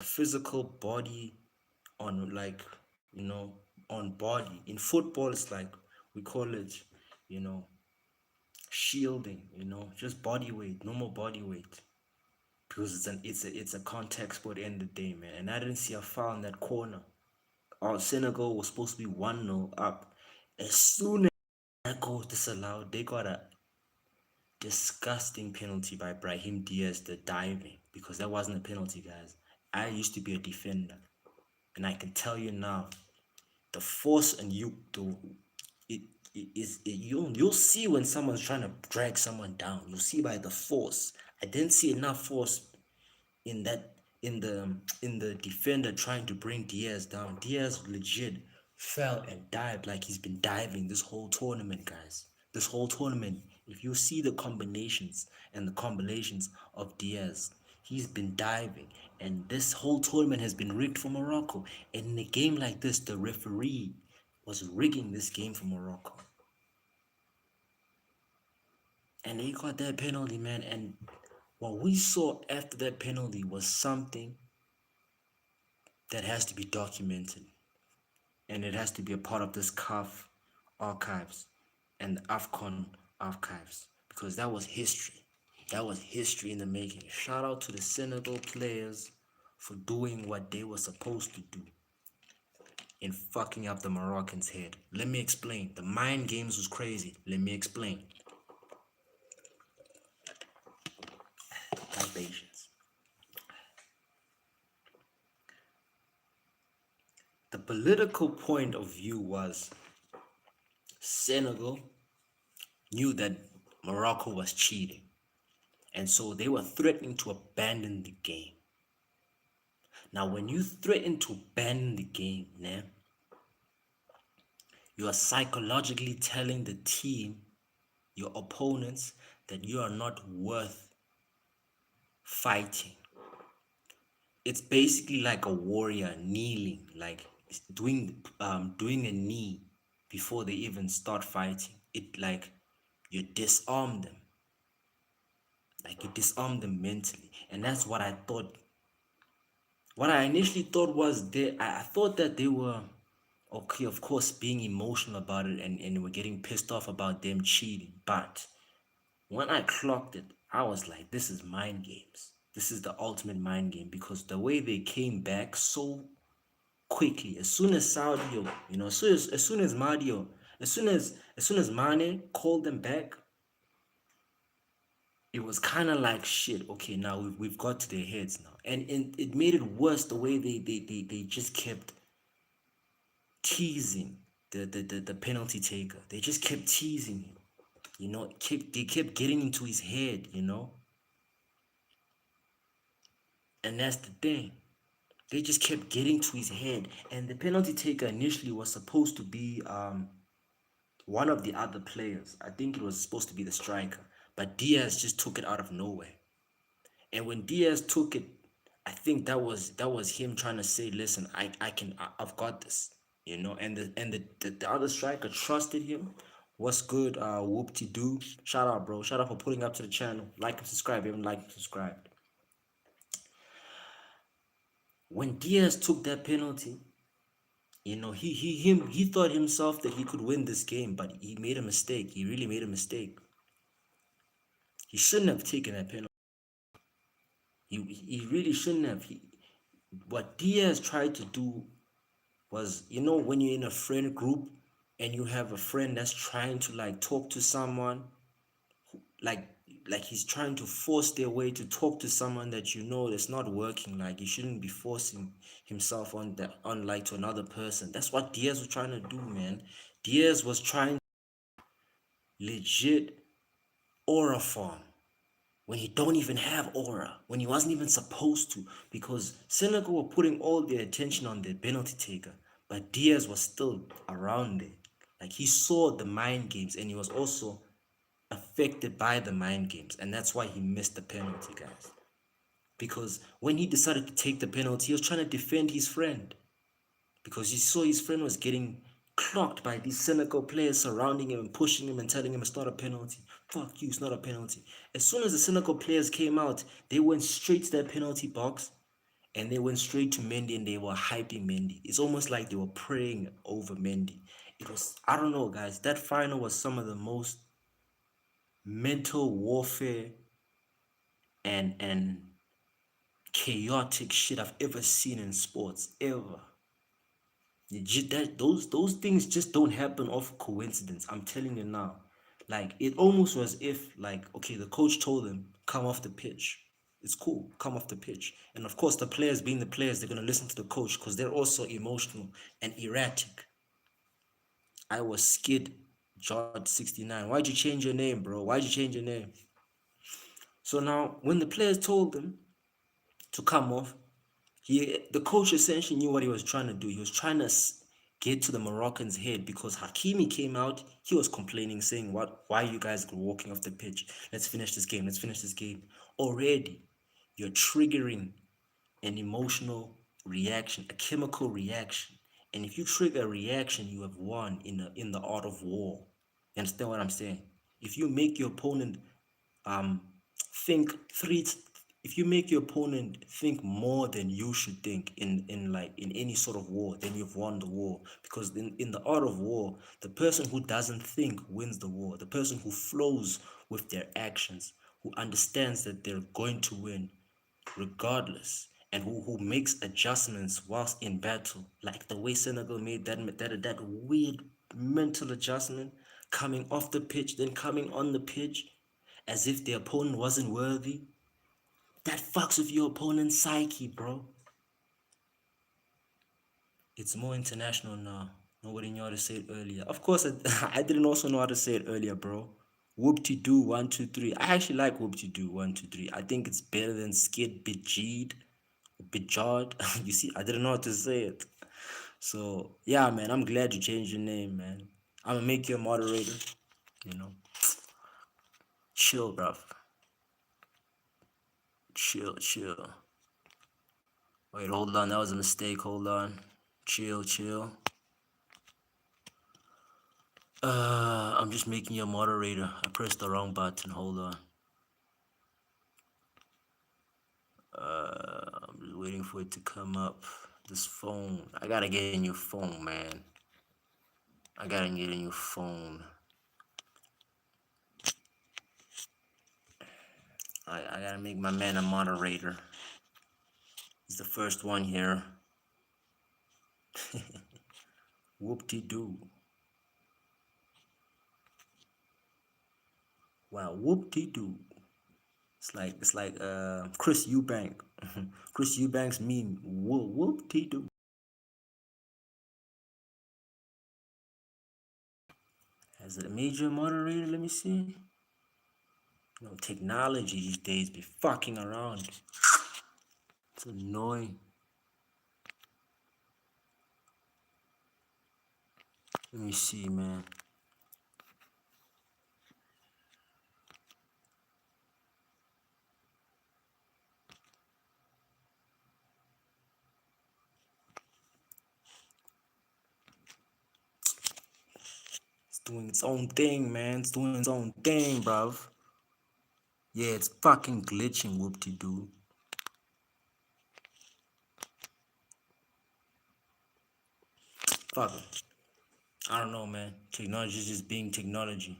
A: physical body on on body. In football, it's like we call it, you know, shielding, just body weight, normal body weight. Because it's a contact sport at the end of the day, man. And I didn't see a foul in that corner. Senegal was supposed to be 1-0 up. As soon as that goal was disallowed, they got a disgusting penalty by Brahim Diaz, the diving, because that wasn't a penalty, guys. I used to be a defender, and I can tell you now, the force and you'll see when someone's trying to drag someone down. You'll see by the force. I didn't see enough force in that in the defender trying to bring Diaz down. Diaz legit fell and dived like he's been diving this whole tournament, guys. This whole tournament. If you see the combinations and the combinations of Diaz, he's been diving. And this whole tournament has been rigged for Morocco. And in a game like this, the referee was rigging this game for Morocco. And they got that penalty, man. And what we saw after that penalty was something that has to be documented, and it has to be a part of this CAF archives and the AFCON archives, because that was history. That was history in the making. Shout out to the Senegal players for doing what they were supposed to do in fucking up the Moroccans' head. Let me explain. The mind games was crazy. Let me explain. Have patience. The political point of view was Senegal knew that Morocco was cheating, and so they were threatening to abandon the game. Now, when you threaten to abandon the game, you are psychologically telling the team, your opponents, that you are not worth fighting. It's basically like a warrior kneeling, like doing a knee before they even start fighting. It like you disarm them. Like you disarm them mentally. And that's what I thought. What I initially thought was I thought that they were okay, of course, being emotional about it, and were getting pissed off about them cheating. But when I clocked it, I was like, this is mind games. This is the ultimate mind game because the way they came back so quickly, as soon as Saudio, as soon as Mario, as soon as Mane called them back, it was kind of like shit. Okay, now we've got to their heads now, and it made it worse the way they just kept teasing the penalty taker. They just kept teasing him. They kept getting into his head. And that's the thing. They just kept getting to his head, and the penalty taker initially was supposed to be one of the other players. I think it was supposed to be the striker, but Diaz just took it out of nowhere. And when Diaz took it, I think that was him trying to say, "Listen, I've got this," And the other striker trusted him. What's good, whoop de doo? Shout out, bro. Shout out for pulling up to the channel. Like and subscribe. Even like and subscribe. When Diaz took that penalty, he thought himself that he could win this game, but he made a mistake. He really made a mistake. He shouldn't have taken that penalty. He really shouldn't have. What Diaz tried to do was, when you're in a friend group and you have a friend that's trying to like talk to someone, like he's trying to force their way to talk to someone that that's not working. Like he shouldn't be forcing himself on like to another person. That's what Diaz was trying to do, man. Diaz was trying legit aura farm when he don't even have aura, when he wasn't even supposed to, because Senegal were putting all their attention on the penalty taker, but Diaz was still around there. Like he saw the mind games and he was also affected by the mind games, and that's why he missed the penalty, guys. Because when he decided to take the penalty, he was trying to defend his friend, because he saw his friend was getting clocked by these Senegal players surrounding him and pushing him and telling him it's not a penalty. Fuck you, it's not a penalty. As soon as the Senegal players came out, they went straight to that penalty box and they went straight to Mendy and they were hyping Mendy. It's almost like they were praying over Mendy. It was, I don't know, guys. That final was some of the most mental warfare and chaotic shit I've ever seen in sports, ever. Those things just don't happen off coincidence. I'm telling you now. Like it almost was if like, okay, the coach told them come off the pitch. It's cool, come off the pitch. And of course, the players being the players, they're gonna listen to the coach because they're also emotional and erratic. I was Skid George 69. Why'd you change your name, bro? Why'd you change your name? So now, when the players told them to come off, the coach essentially knew what he was trying to do. He was trying to get to the Moroccans' head because Hakimi came out. He was complaining, saying, why are you guys walking off the pitch? Let's finish this game. Let's finish this game. Already, you're triggering an emotional reaction, a chemical reaction. And if you trigger a reaction, you have won in the art of war. You understand what I'm saying? If you make your opponent um think three if you make your opponent think more than you should think in any sort of war, then you've won the war. Because in the art of war, the person who doesn't think wins the war. The person who flows with their actions, who understands that they're going to win regardless, and who makes adjustments whilst in battle, like the way Senegal made that weird mental adjustment, coming off the pitch, then coming on the pitch, as if the opponent wasn't worthy. That fucks with your opponent's psyche, bro. It's more international now. Nobody knew how to say it earlier. Of course, I didn't also know how to say it earlier, bro. Whoop-de-doo, 1, 2, 3. I actually like whoop-de-doo, 1, 2, 3. I think it's better than skid bejewed, bejawed. You see, I didn't know how to say it. So, yeah, man, I'm glad you changed your name, man. I'm gonna make you a moderator, you know. Chill, bruv. Chill, chill. Wait, hold on. That was a mistake. Hold on. Chill, chill. I'm just making you a moderator. I pressed the wrong button. Hold on. I'm just waiting for it to come up. This phone. I gotta get a new phone, man. I gotta get a new phone. I gotta make my man a moderator. He's the first one here. Whoop-de-doo. Wow, whoop-de-doo. It's like Chris Eubank. Chris Eubank's meme. Whoop-de-doo. As a major moderator, let me see. Technology these days be fucking around. It's annoying. Let me see, man. It's doing its own thing, man. It's doing its own thing, bruv. Yeah, it's fucking glitching, whoop-de-doo. Fuck it. I don't know, man. Technology is just being technology.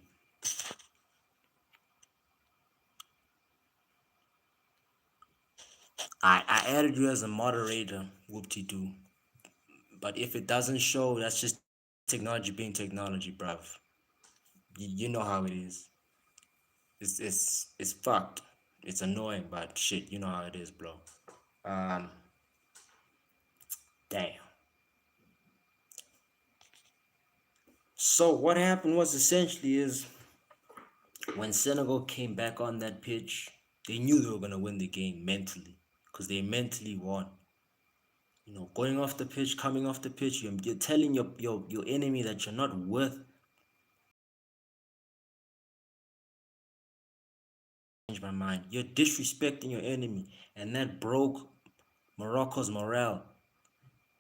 A: I added you as a moderator, whoop-de-doo. But if it doesn't show, that's just technology being technology, bruv. You know how it is. It's fucked. It's annoying, but shit, you know how it is, bro. Um, damn. So what happened was essentially is when Senegal came back on that pitch, they knew they were gonna win the game mentally, because they mentally won. Going off the pitch, coming off the pitch, you're telling your enemy that you're not worth. Change my mind. You're disrespecting your enemy, and that broke Morocco's morale,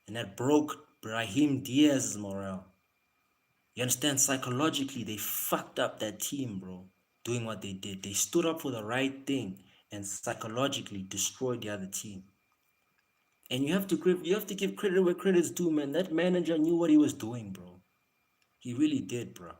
A: and that broke Brahim Diaz's morale. You understand? Psychologically, they fucked up that team, bro. Doing what they did, they stood up for the right thing, and psychologically destroyed the other team. And you have to give credit where credit's due, man. That manager knew what he was doing, bro. He really did, bro.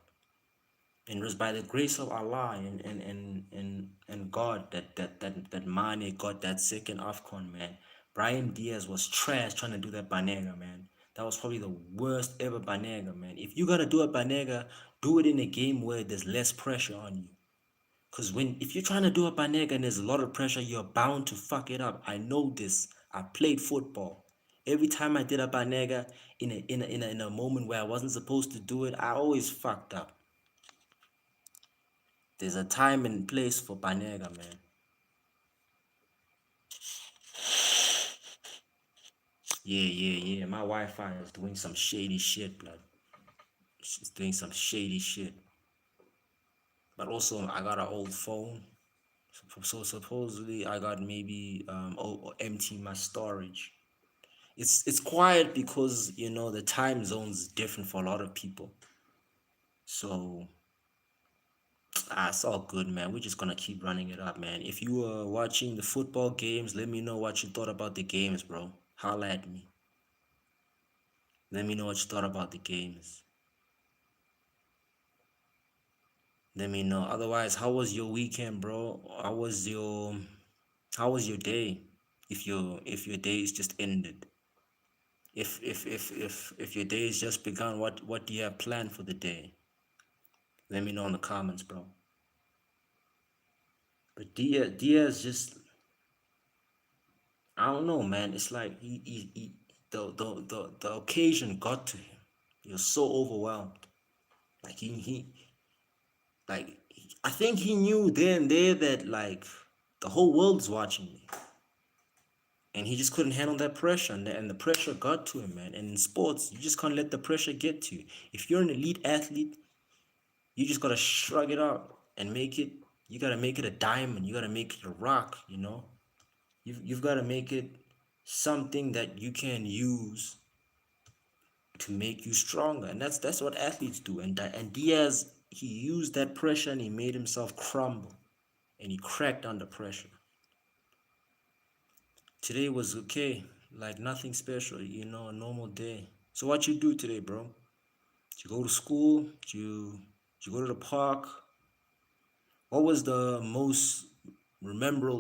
A: And it was by the grace of Allah and God that Mane got that second AFCON, man. Brahim Diaz was trash trying to do that Banega, man. That was probably the worst ever Banega, man. If you gotta do a Banega, do it in a game where there's less pressure on you. Cause if you're trying to do a Banega and there's a lot of pressure, you're bound to fuck it up. I know this. I played football. Every time I did a Banega in a moment where I wasn't supposed to do it, I always fucked up. There's a time and place for Banega, man. Yeah. My Wi-Fi is doing some shady shit, blood. She's doing some shady shit. But also, I got an old phone. So supposedly, I got maybe emptying my storage. It's quiet because the time zone's different for a lot of people. So it's all good, man. We're just gonna keep running it up, man. If you were watching the football games, let me know what you thought about the games, bro. Holla at me. Let me know what you thought about the games. Let me know. Otherwise, how was your weekend, bro? How was your day? If your day is just ended. If your day is just begun, what do you have planned for the day? Let me know in the comments, bro. But Diaz just, I don't know, man. It's like the occasion got to him. He was so overwhelmed. Like I think he knew then there that like the whole world's watching me, and he just couldn't handle that pressure, and the pressure got to him, man. And in sports, you just can't let the pressure get to you. If you're an elite athlete, you just gotta shrug it out and make it. You gotta make it a diamond. You gotta make it a rock. You've gotta make it something that you can use to make you stronger, and that's what athletes do. And Diaz, he used that pressure and he made himself crumble, and he cracked under pressure. Today was okay, like nothing special, a normal day. So what you do today, bro? Did you go to school? Did you go to the park? What was the most remember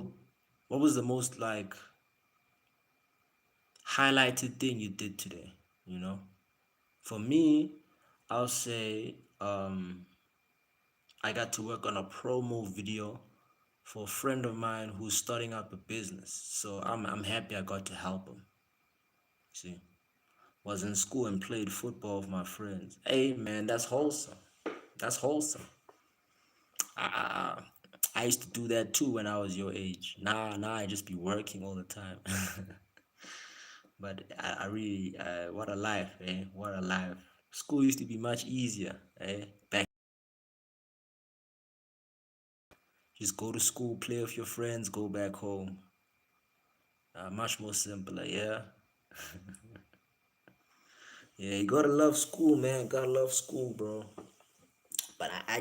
A: what was the most like highlighted thing you did today, you know? For me, I'll say I got to work on a promo video for a friend of mine who's starting up a business. So I'm happy I got to help him. See, was in school and played football with my friends. Hey man, that's wholesome. That's wholesome. I, I used to do that too when I was your age. Now I just be working all the time. But I really, what a life, eh? What a life. School used to be much easier, eh? Back, just go to school, play with your friends, go back home. Much more simpler, yeah. Yeah, you gotta love school, man. Gotta love school, bro. But I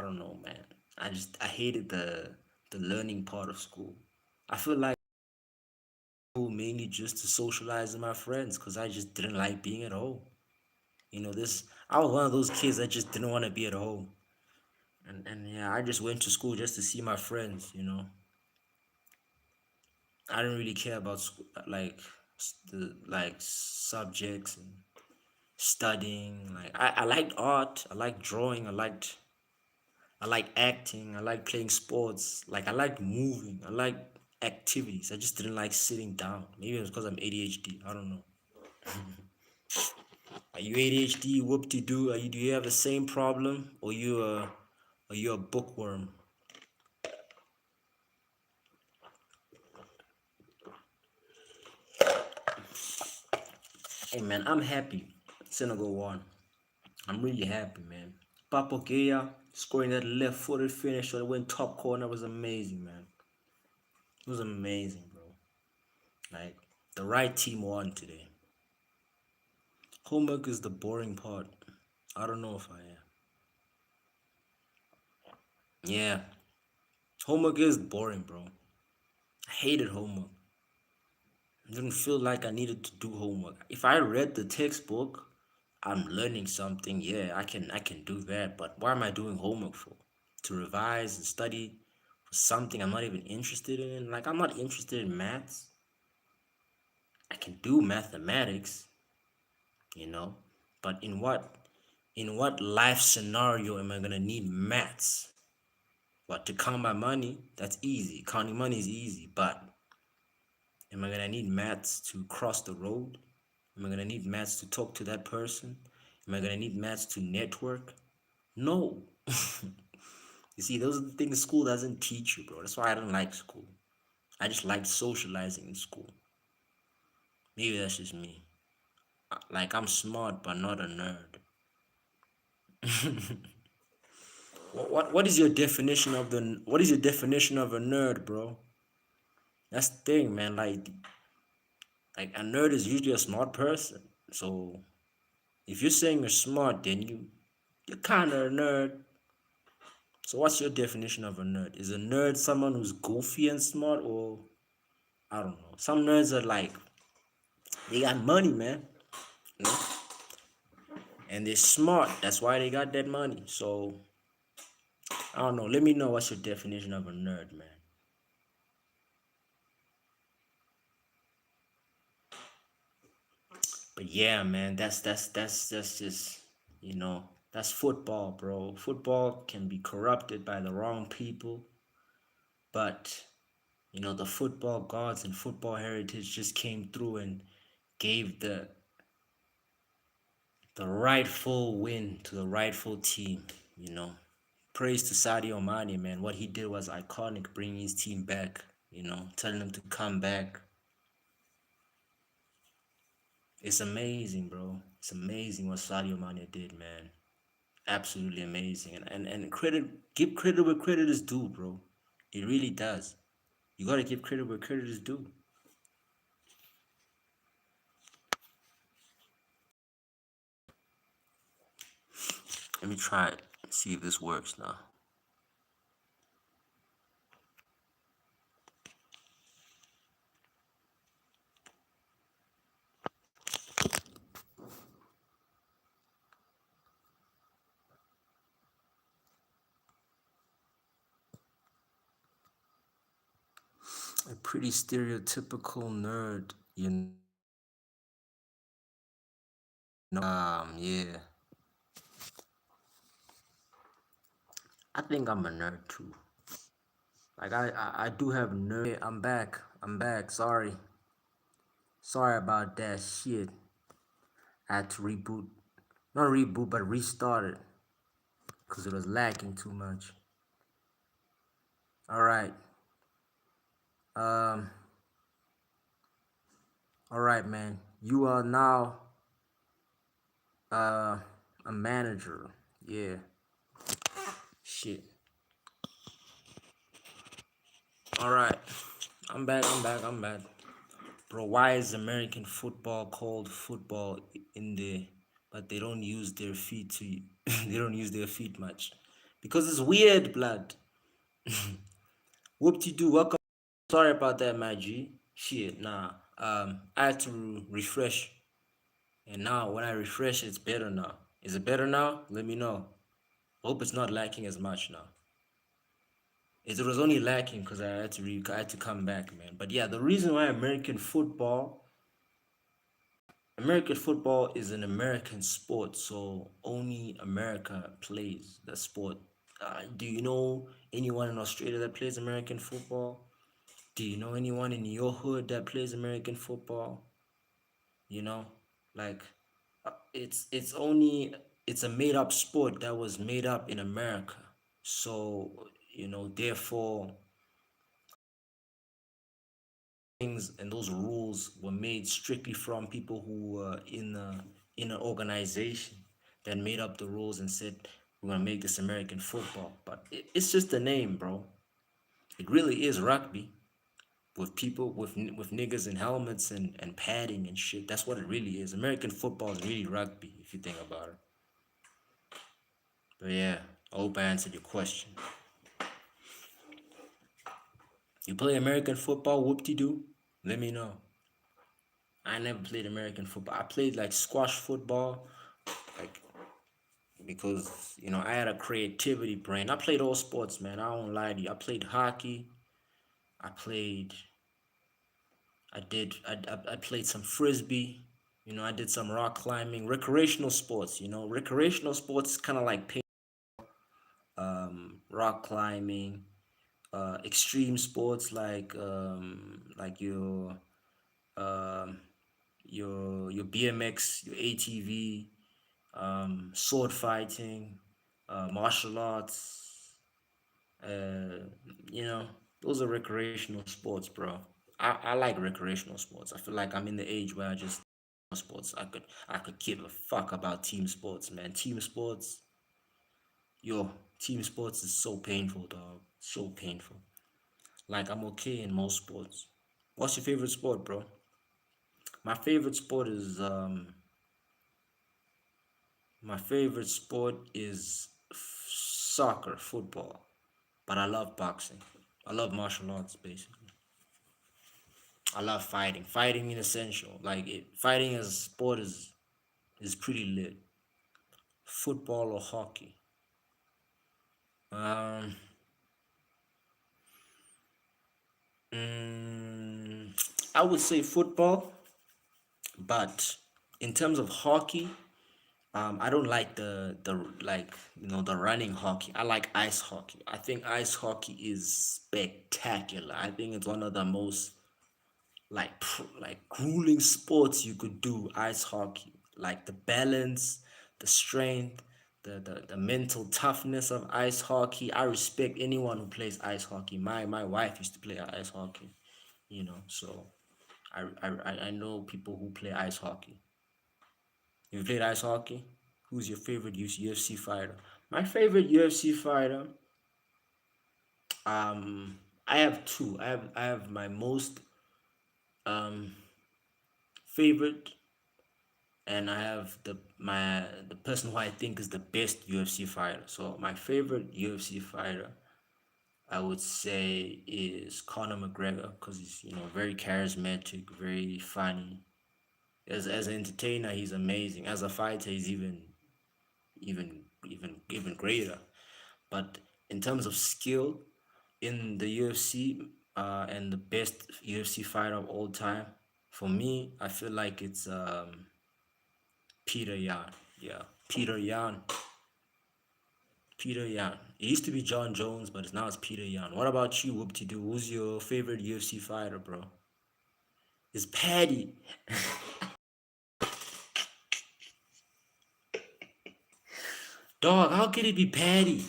A: don't know, man. I hated the learning part of school. I feel like school mainly just to socialize with my friends, cause I just didn't like being at home. I was one of those kids that just didn't want to be at home, and yeah, I just went to school just to see my friends. I didn't really care about school, like the like subjects and studying. Like I liked art, I liked drawing, I like acting, I like playing sports, like I like moving, I like activities. I just didn't like sitting down. Maybe it was because I'm ADHD. I don't know. Are you ADHD? Whoop de doo. Do you have the same problem, or are you a bookworm? Hey man, I'm happy. Senegal won. I'm really happy, man. Papogeya scoring that left-footed finish that went top corner was amazing, man. It was amazing, bro. Like the right team won today. Homework is the boring part. I don't know if I am. Yeah, homework is boring, bro. I hated homework. I didn't feel like I needed to do homework. If I read the textbook, I'm learning something. Yeah, I can do that. But why am I doing homework for? To revise and study for something I'm not even interested in? Like I'm not interested in maths. I can do mathematics, you know, but in what life scenario am I gonna need maths? What, to count my money? That's easy. Counting money is easy, but am I gonna need maths to cross the road? Am I gonna need maths to talk to that person? Am I gonna need maths to network? No. You see, those are the things school doesn't teach you, bro. That's why I don't like school. I just like socializing in school. Maybe that's just me. Like I'm smart but not a nerd. What is your definition of a nerd, bro? That's the thing, man. Like a nerd is usually a smart person. So if you're saying you're smart, then you're kind of a nerd. So what's your definition of a nerd? Is a nerd someone who's goofy and smart, or I don't know. Some nerds are like they got money, man, you know, and they're smart. That's why they got that money. So I don't know. Let me know what's your definition of a nerd, man. But yeah, man, that's just that's football, bro. Football can be corrupted by the wrong people, but the football gods and football heritage just came through and gave the rightful win to the rightful team. You know, praise to Sadio Mane, man. What he did was iconic, bringing his team back. Telling them to come back. It's amazing, bro. It's amazing what Sadio Mane did, man. Absolutely amazing. And give credit where credit is due, bro. It really does. You gotta give credit where credit is due. Let me try it. See if this works now. A pretty stereotypical nerd, you know. Yeah, I think I'm a nerd too. Like I do have nerd. I'm back. I'm back. Sorry about that shit. I had to reboot, not reboot, but restart it because it was lacking too much. All right. Um. All right, man. You are now uh a manager. Yeah. Shit. All right. I'm back. I'm back. I'm back. Bro, why is American football called football in the but they don't use their feet to they don't use their feet much? Because it's weird, blood. Whoop de doo, welcome. Sorry about that, my G. Shit, nah. I had to refresh. And now when I refresh, it's better now. Is it better now? Let me know. Hope it's not lacking as much now. It was only lacking because I had to come back, man. But yeah, the reason why American football is an American sport, so only America plays the sport. Do you know anyone in Australia that plays American football? Do you know anyone in your hood that plays American football? You know, like it's a made up sport that was made up in America. So therefore, things and those rules were made strictly from people who were in an organization that made up the rules and said we're gonna make this American football. But it's just a name, bro. It really is rugby with people with niggas in helmets and padding and shit. That's what it really is. American football is really rugby if you think about it. But yeah, I hope I answered your question. You play American football, whoop de doo? Let me know. I never played American football. I played like squash football, like because I had a creativity brain. I played all sports, man. I don't lie to you. I played hockey. I played. I played some frisbee. I did some rock climbing, recreational sports. Recreational sports kind of like rock climbing, extreme sports like um, your BMX, your ATV, sword fighting, martial arts. Uh, you know, those are recreational sports, bro. I like recreational sports. I feel like I'm in the age where I just sports. I could give a fuck about team sports, man. Yo, team sports is so painful, dog. So painful. Like I'm okay in most sports. What's your favorite sport, bro? My favorite sport is soccer, football. But I love boxing. I love martial arts, basically. I love fighting. Fighting is essential. Fighting as a sport is pretty lit. Football or hockey. Um, I would say football, but in terms of hockey, I don't like the running hockey. I like ice hockey. I think ice hockey is spectacular. I think it's one of the most like grueling sports you could do. Ice hockey, like the balance, the strength, the mental toughness of ice hockey. I respect anyone who plays ice hockey. My wife used to play ice hockey, so I know people who play ice hockey. You played ice hockey? Who's your favorite UFC fighter? My favorite UFC fighter, I have two. I have my most um favorite, and I have the person who I think is the best UFC fighter. So my favorite UFC fighter, I would say, is Conor McGregor because he's very charismatic, very funny. As an entertainer, he's amazing. As a fighter, he's even greater. But in terms of skill in the UFC, and the best UFC fighter of all time. For me, I feel like it's Peter Yan. Yeah, Peter Yan. Peter Yan. It used to be John Jones, but now it's Peter Yan. What about you, Whoop Doo? Who's your favorite UFC fighter, bro? It's Paddy. Dog, how could it be Paddy?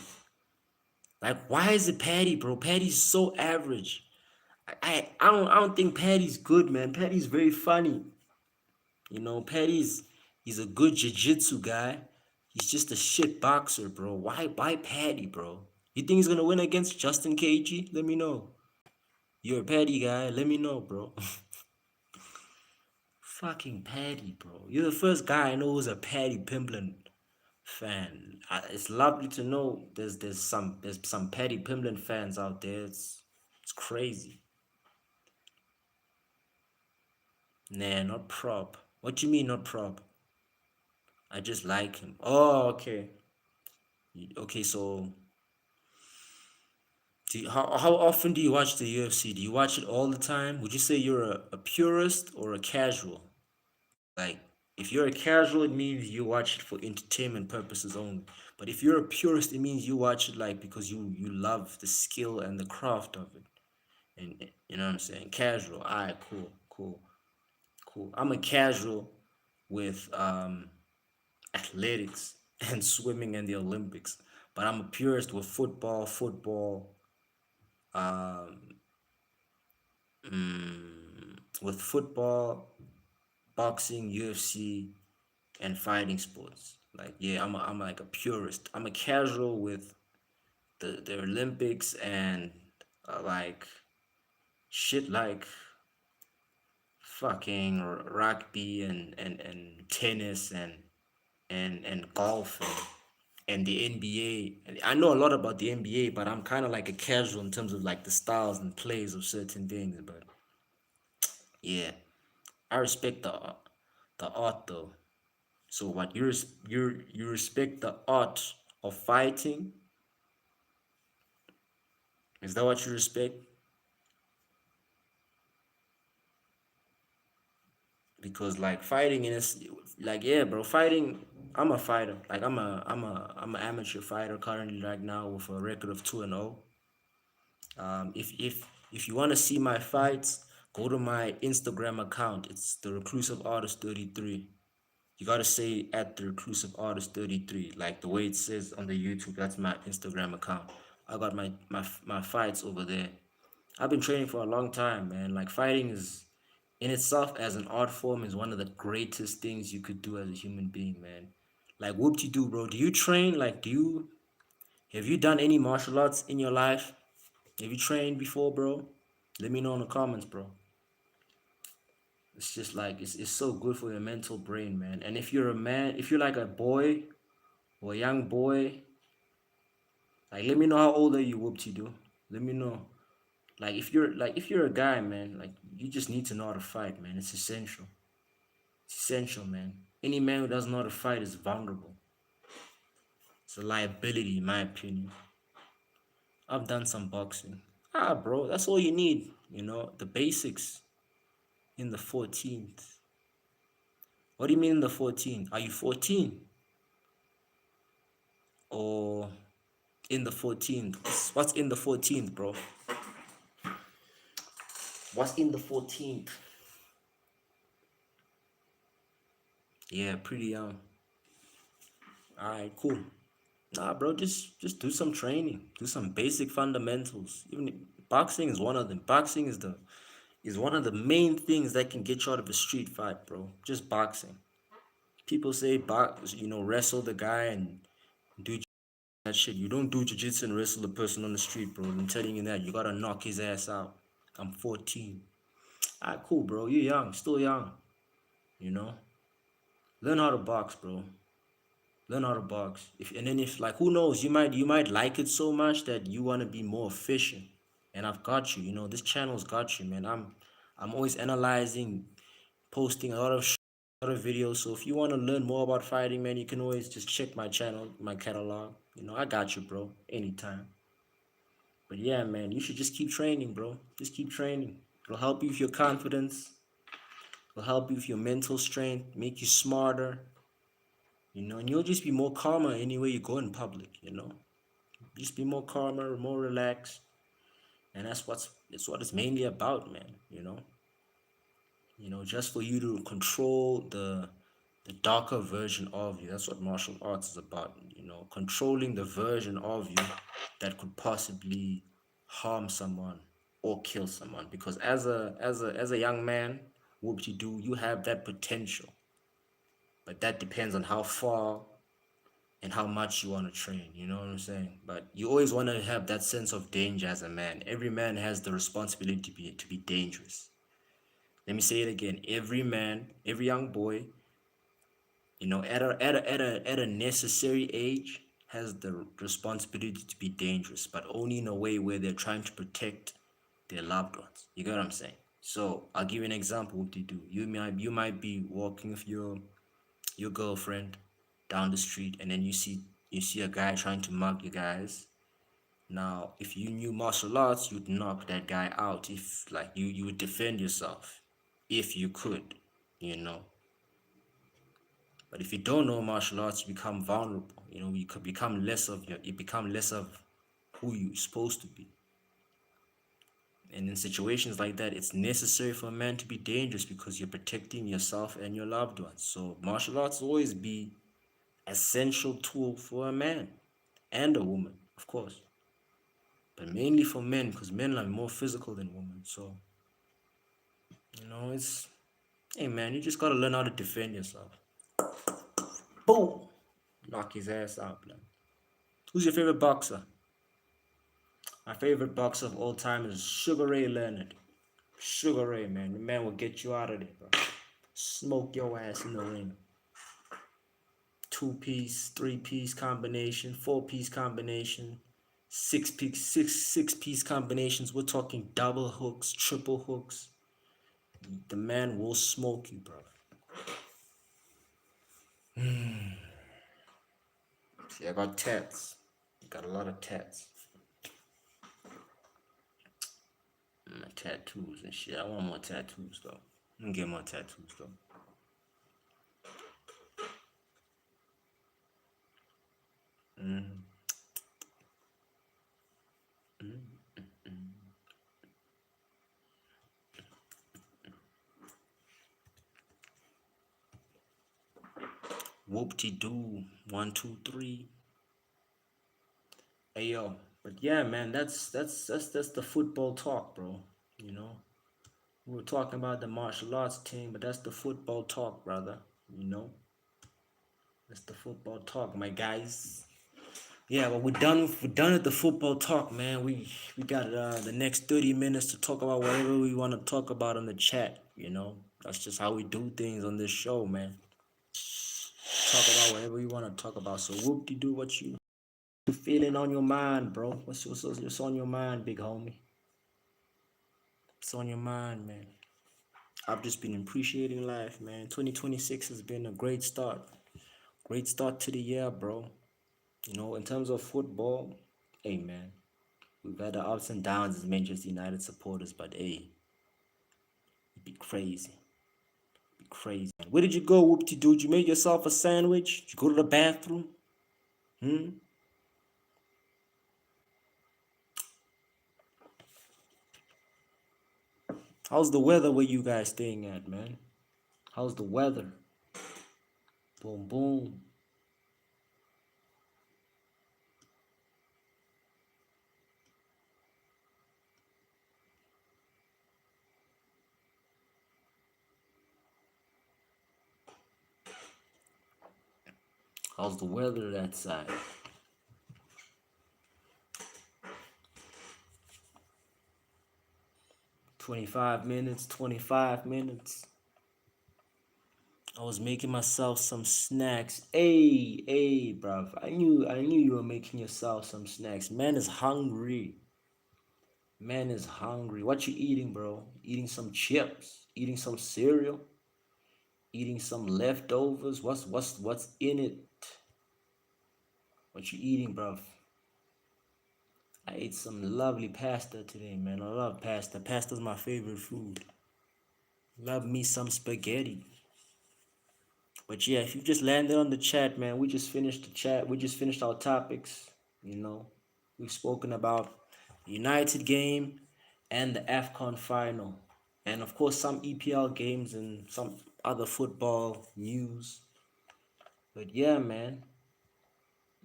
A: Like, why is it Paddy, bro? Paddy's so average. I don't think Paddy's good, man. Paddy's very funny. You know, he's a good jiu-jitsu guy. He's just a shit boxer, bro. Why Paddy, bro? You think he's gonna win against Justin KG? Let me know. You're a Paddy guy. Let me know, bro. Fucking Paddy, bro. You're the first guy I know who's a Paddy Pimblin fan. It's lovely to know there's some Paddy Pimblin fans out there. It's crazy. Nah, not prop. What you mean not prop? I just like him. Oh, okay. Okay, so how often do you watch the UFC? Do you watch it all the time? Would you say you're a purist or a casual? Like, if you're a casual, it means you watch it for entertainment purposes only. But if you're a purist, it means you watch it like because you love the skill and the craft of it. And you know what I'm saying? Casual. All right, cool, cool, cool. I'm a casual with athletics and swimming and the Olympics. But I'm a purist with football, um, with football, boxing, UFC, and fighting sports. Like, yeah, I'm like a purist. I'm a casual with the Olympics and like shit like fucking rugby and tennis and golf and the NBA. And I know a lot about the NBA, but I'm kind of like a casual in terms of like the styles and plays of certain things. But yeah, I respect the art though. So what you respect the art of fighting? Is that what you respect? Because like fighting in this, like, yeah, bro, fighting. I'm a fighter. Like I'm an amateur fighter currently right now with a record of 2-0. If you want to see my fights, go to my Instagram account. It's the Reclusive Artist 33. You gotta say at the Reclusive Artist 33, like the way it says on the YouTube. That's my Instagram account. I got my fights over there. I've been training for a long time, man. Like fighting is in itself as an art form is one of the greatest things you could do as a human being, man. Like whoop you do, bro. Do you train? Like have you done any martial arts in your life? Have you trained before, bro? Let me know in the comments, bro. It's just like it's so good for your mental brain, man. And if you're a man, if you're like a boy or a young boy, like let me know how old are you, whoop you do. Let me know. If you're a guy, man, like you just need to know how to fight, man. It's essential. It's essential, man. Any man who doesn't know how to fight is vulnerable. It's a liability, in my opinion. I've done some boxing. Bro, that's all you need. The basics in the 14th. What do you mean in the 14th? Are you 14? Or in the 14th? What's in the 14th, bro? What's in the 14th? Yeah, pretty young. Alright, cool. Nah, bro, just do some training. Do some basic fundamentals. Even boxing is one of them. Boxing is one of the main things that can get you out of a street fight, bro. Just boxing. People say box, wrestle the guy and do that shit. You don't do jiu-jitsu and wrestle the person on the street, bro. I'm telling you that. You gotta knock his ass out. I'm 14. Alright, cool, bro. You're young, still young. You know? Learn how to box, bro. Learn how to box. If like who knows, you might like it so much that you want to be more efficient. And I've got you. This channel's got you, man. I'm always analyzing, posting a lot of videos. So if you want to learn more about fighting, man, you can always just check my channel, my catalog. I got you, bro. Anytime. But yeah, man, you should just keep training, bro. Just keep training. It'll help you with your confidence. It'll help you with your mental strength, make you smarter, and you'll just be more calmer anywhere you go in public, Just be more calmer, more relaxed. And that's what it's mainly about, man. Just for you to control the darker version of you. That's what martial arts is about, controlling the version of you that could possibly harm someone or kill someone. Because as a young man, whoop you do, you have that potential. But that depends on how far and how much you want to train, you know what I'm saying? But you always want to have that sense of danger as a man. Every man has the responsibility to be dangerous. Let me say it again. Every man, every young boy, at a necessary age, has the responsibility to be dangerous, but only in a way where they're trying to protect their loved ones. You get what I'm saying? So I'll give you an example. What do you do? You might be walking with your girlfriend down the street, and then you see a guy trying to mug you guys. Now, if you knew martial arts, you'd knock that guy out. If like you would defend yourself, if you could, you know. But if you don't know martial arts, you become vulnerable. You could become less of who you're supposed to be. And in situations like that, it's necessary for a man to be dangerous because you're protecting yourself and your loved ones. So martial arts will always be essential tool for a man and a woman, of course, but mainly for men because men are more physical than women. So it's hey man, you just gotta learn how to defend yourself. Boom, knock his ass out, man. Who's your favorite boxer? My favorite boxer of all time is Sugar Ray Leonard. Sugar Ray, man, the man will get you out of there, bro. Smoke your ass in the ring. 2-piece, 3-piece combination, 4-piece combination, six piece combinations. We're talking double hooks, triple hooks. The man will smoke you, bro. See, I got tats. Got a lot of tats. My tattoos and shit. I want more tattoos though. I'm gonna get more tattoos though. Mm. Whoop-de-doo. 1, 2, 3. Hey yo. But yeah, man, that's the football talk, bro. You know, we were talking about the martial arts team, but that's the football talk, brother. You know, that's the football talk, my guys. Yeah, but we're done with the football talk, man. We got the next 30 minutes to talk about whatever we want to talk about on the chat. That's just how we do things on this show, man. Talk about whatever we want to talk about. So whoop de do what you feeling on your mind, bro. What's on your mind, big homie? What's on your mind, man? I've just been appreciating life, man. 2026 has been a great start. Great start to the year, bro. In terms of football, hey, man, we've had the ups and downs as Manchester United supporters, but hey, it'd be crazy. It'd be crazy. Where did you go, whoop-de-doo? Did you make yourself a sandwich? Did you go to the bathroom? How's the weather where you guys staying at, man? How's the weather? Boom, boom. How's the weather that side? 25 minutes, 25 minutes. I was making myself some snacks. Hey, bruv. I knew you were making yourself some snacks. Man is hungry. Man is hungry. What you eating, bro? Eating some chips? Eating some cereal? Eating some leftovers? What's in it? What you eating, bruv? I ate some lovely pasta today, man. I love pasta. Pasta's my favorite food. Love me some spaghetti. But yeah, if you just landed on the chat, man, we just finished the chat. We just finished our topics. You know, we've spoken about the United game and the AFCON final. And of course, some EPL games and some other football news. But yeah, man,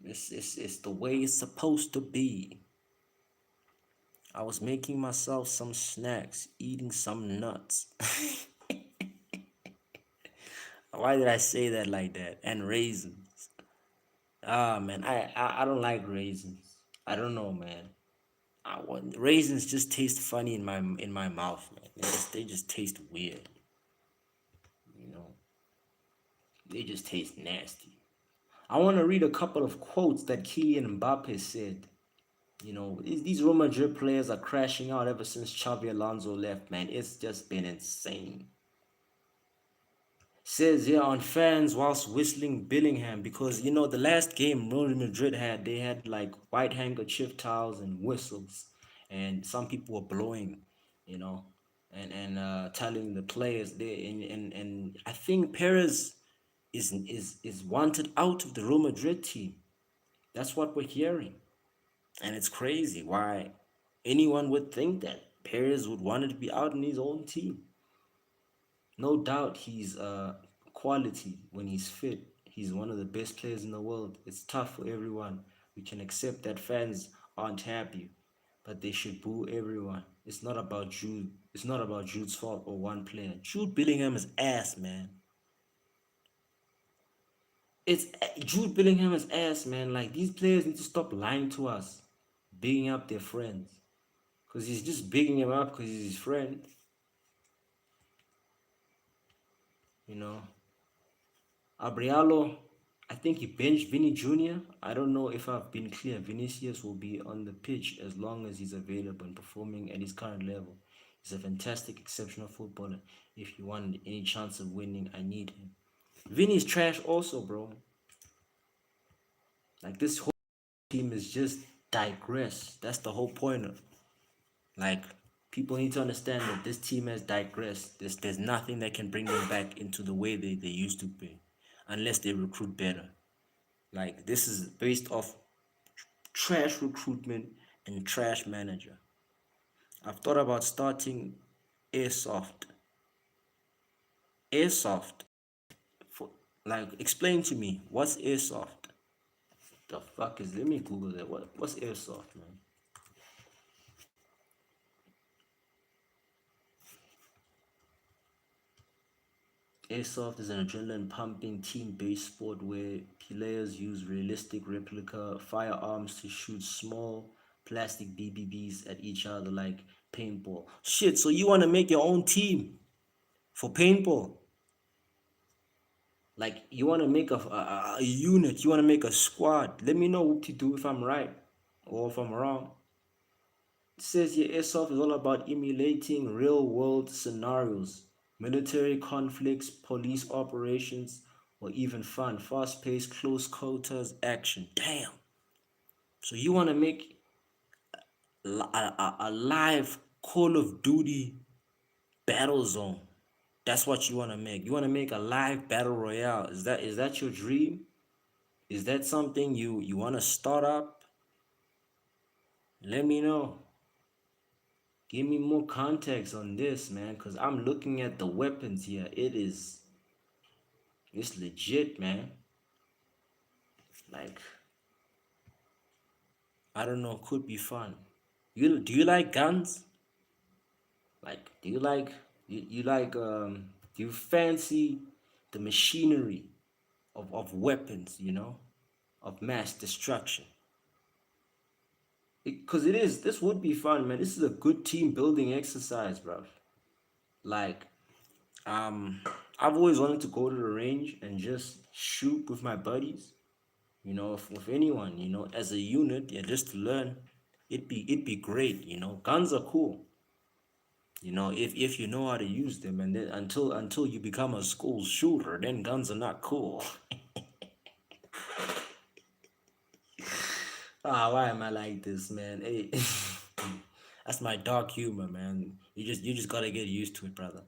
A: it's the way it's supposed to be. I was making myself some snacks, eating some nuts. Why did I say that like that? And raisins. Ah, man, I don't like raisins. I don't know, man. I want raisins just taste funny in my mouth, man. They just taste weird, you know. They just taste nasty. I want to read a couple of quotes that Kylian Mbappe said. You know, these Real Madrid players are crashing out ever since Xavi Alonso left, man. It's just been insane. Says here on fans whilst whistling Billingham because you know the last game Real Madrid had, they had like white handkerchief towels and whistles, and some people were blowing, you know, and telling the players they and I think Perez is wanted out of the Real Madrid team. That's what we're hearing, and it's crazy why anyone would think that Perez would want to be out in his own team. No doubt he's quality when he's fit. He's one of the best players in the world. It's tough for everyone. We can accept that fans aren't happy, but they should boo everyone. It's not about Jude. It's not about Jude's fault or one player. Jude Bellingham is ass, man. It's Jude Bellingham is ass, man. Like these players need to stop lying to us, bigging up their friends, cause he's just bigging him up because he's his friend. You know. Abrialo, I think he benched Vinny Jr. I don't know if I've been clear. Vinicius will be on the pitch as long as he's available and performing at his current level. He's a fantastic, exceptional footballer. If you want any chance of winning, I need him. Vinny's trash also, bro. Like this whole team is just digress. That's the whole point of like people need to understand that this team has digressed. There's nothing that can bring them back into the way they used to be unless they recruit better. Like this is based off trash recruitment and trash manager. I've thought about starting Airsoft. Airsoft. For like explain to me what's Airsoft? The fuck is let me Google that. What's Airsoft, man? Airsoft is an adrenaline pumping team based sport where players use realistic replica firearms to shoot small plastic BBBs at each other like paintball. Shit, so you want to make your own team for paintball? Like you want to make a unit, you want to make a squad. Let me know what to do if I'm right or if I'm wrong. It says here airsoft is all about emulating real world scenarios, military conflicts, police operations, or even fun, fast paced, close quarters action. Damn. So you want to make a live Call of Duty battle zone. That's what you want to make. You want to make a live battle royale. Is that your dream? Is that something you want to start up? Let me know. Give me more context on this, man, because I'm looking at the weapons here. It's legit, man. Like, I don't know, could be fun. Do you like guns? Like, do you fancy the machinery of weapons, of mass destruction? Because this would be fun, man. This is a good team building exercise, bro. Like, um, I've always wanted to go to the range and just shoot with my buddies, with anyone, as a unit, yeah, just to learn. It'd be great, Guns are cool, if you know how to use them, and then until you become a school shooter, then guns are not cool. Ah, why am I like this, man? Hey, that's my dark humor, man. You just gotta get used to it, brother.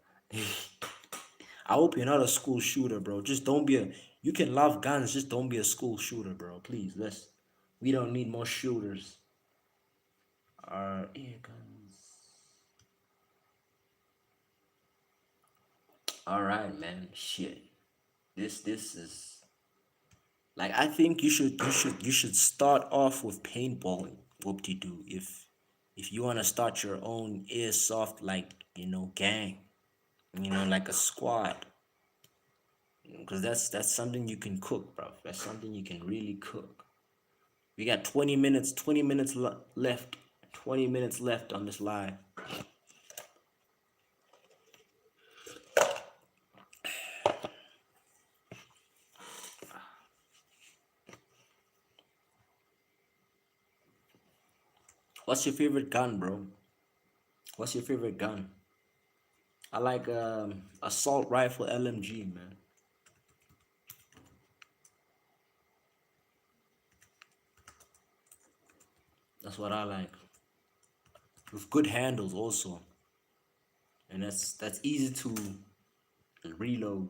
A: I hope you're not a school shooter, bro. Just don't be a. You can love guns, just don't be a school shooter, bro. Please, let's. We don't need more shooters. Air guns. All right, man. Shit. This is like I think you should start off with paintballing. Whoop de doo. If you wanna start your own airsoft gang, like a squad, because that's something you can cook, bro. That's something you can really cook. We got 20 minutes left. 20 minutes left on this live. What's your favorite gun, bro? What's your favorite gun? I like assault rifle LMG, man. That's what I like. With good handles also. And that's easy to reload.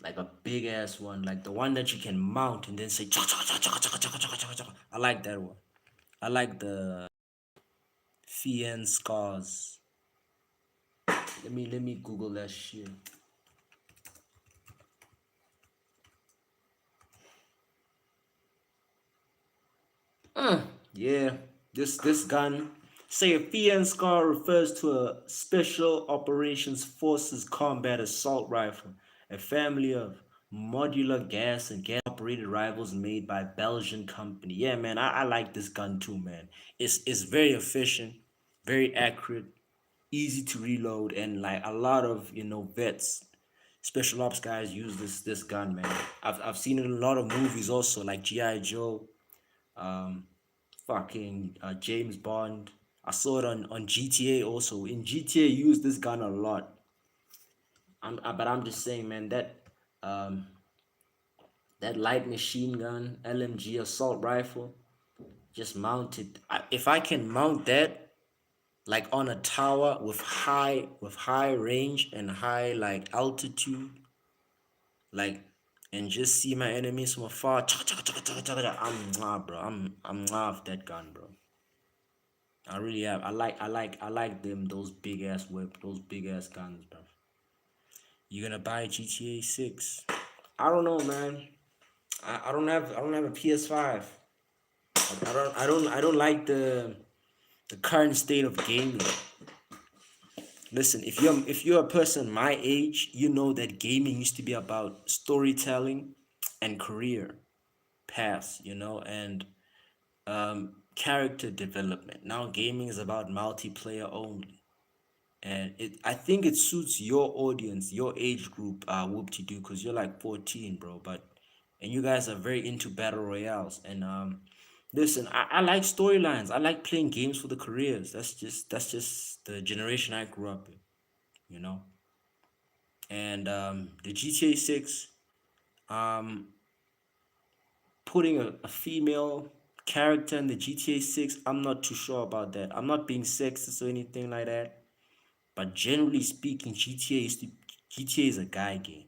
A: Like a big ass one, like the one that you can mount and then say chaka chaka chaka chaka chaka chaka chaka chaka. I like that one. I like the Fien scars. Let me Google that shit. Yeah, this gun. Say a Fien scar refers to a Special Operations Forces combat assault rifle, a family of modular gas and gas operated rifles made by Belgian company. Yeah, man, I like this gun too, man. It's very efficient, very accurate, easy to reload, and like a lot of vets, special ops guys use this gun, man. I've seen it in a lot of movies also, like GI Joe, um, fucking James Bond. I saw it on GTA also. In GTA, use this gun a lot. But I'm just saying, man, um, that light machine gun, LMG assault rifle, just mounted. If I can mount that like on a tower with high range and high like altitude, like and just see my enemies from afar. I'm bro. I'm of that gun, bro. I really have. I like them those big ass those big ass guns, bro. You gonna buy GTA 6? I don't know, man. I don't have a PS5. I don't like the current state of gaming. Listen, if you're a person my age, you know that gaming used to be about storytelling and career paths, and character development. Now gaming is about multiplayer only. And I think it suits your audience, your age group, whoop to do, because you're like 14, bro. And you guys are very into battle royales. And listen, I like storylines. I like playing games for the careers. That's just the generation I grew up in, you know. And the GTA 6, um, putting a female character in the GTA 6, I'm not too sure about that. I'm not being sexist or anything like that. But generally speaking, GTA is a guy game.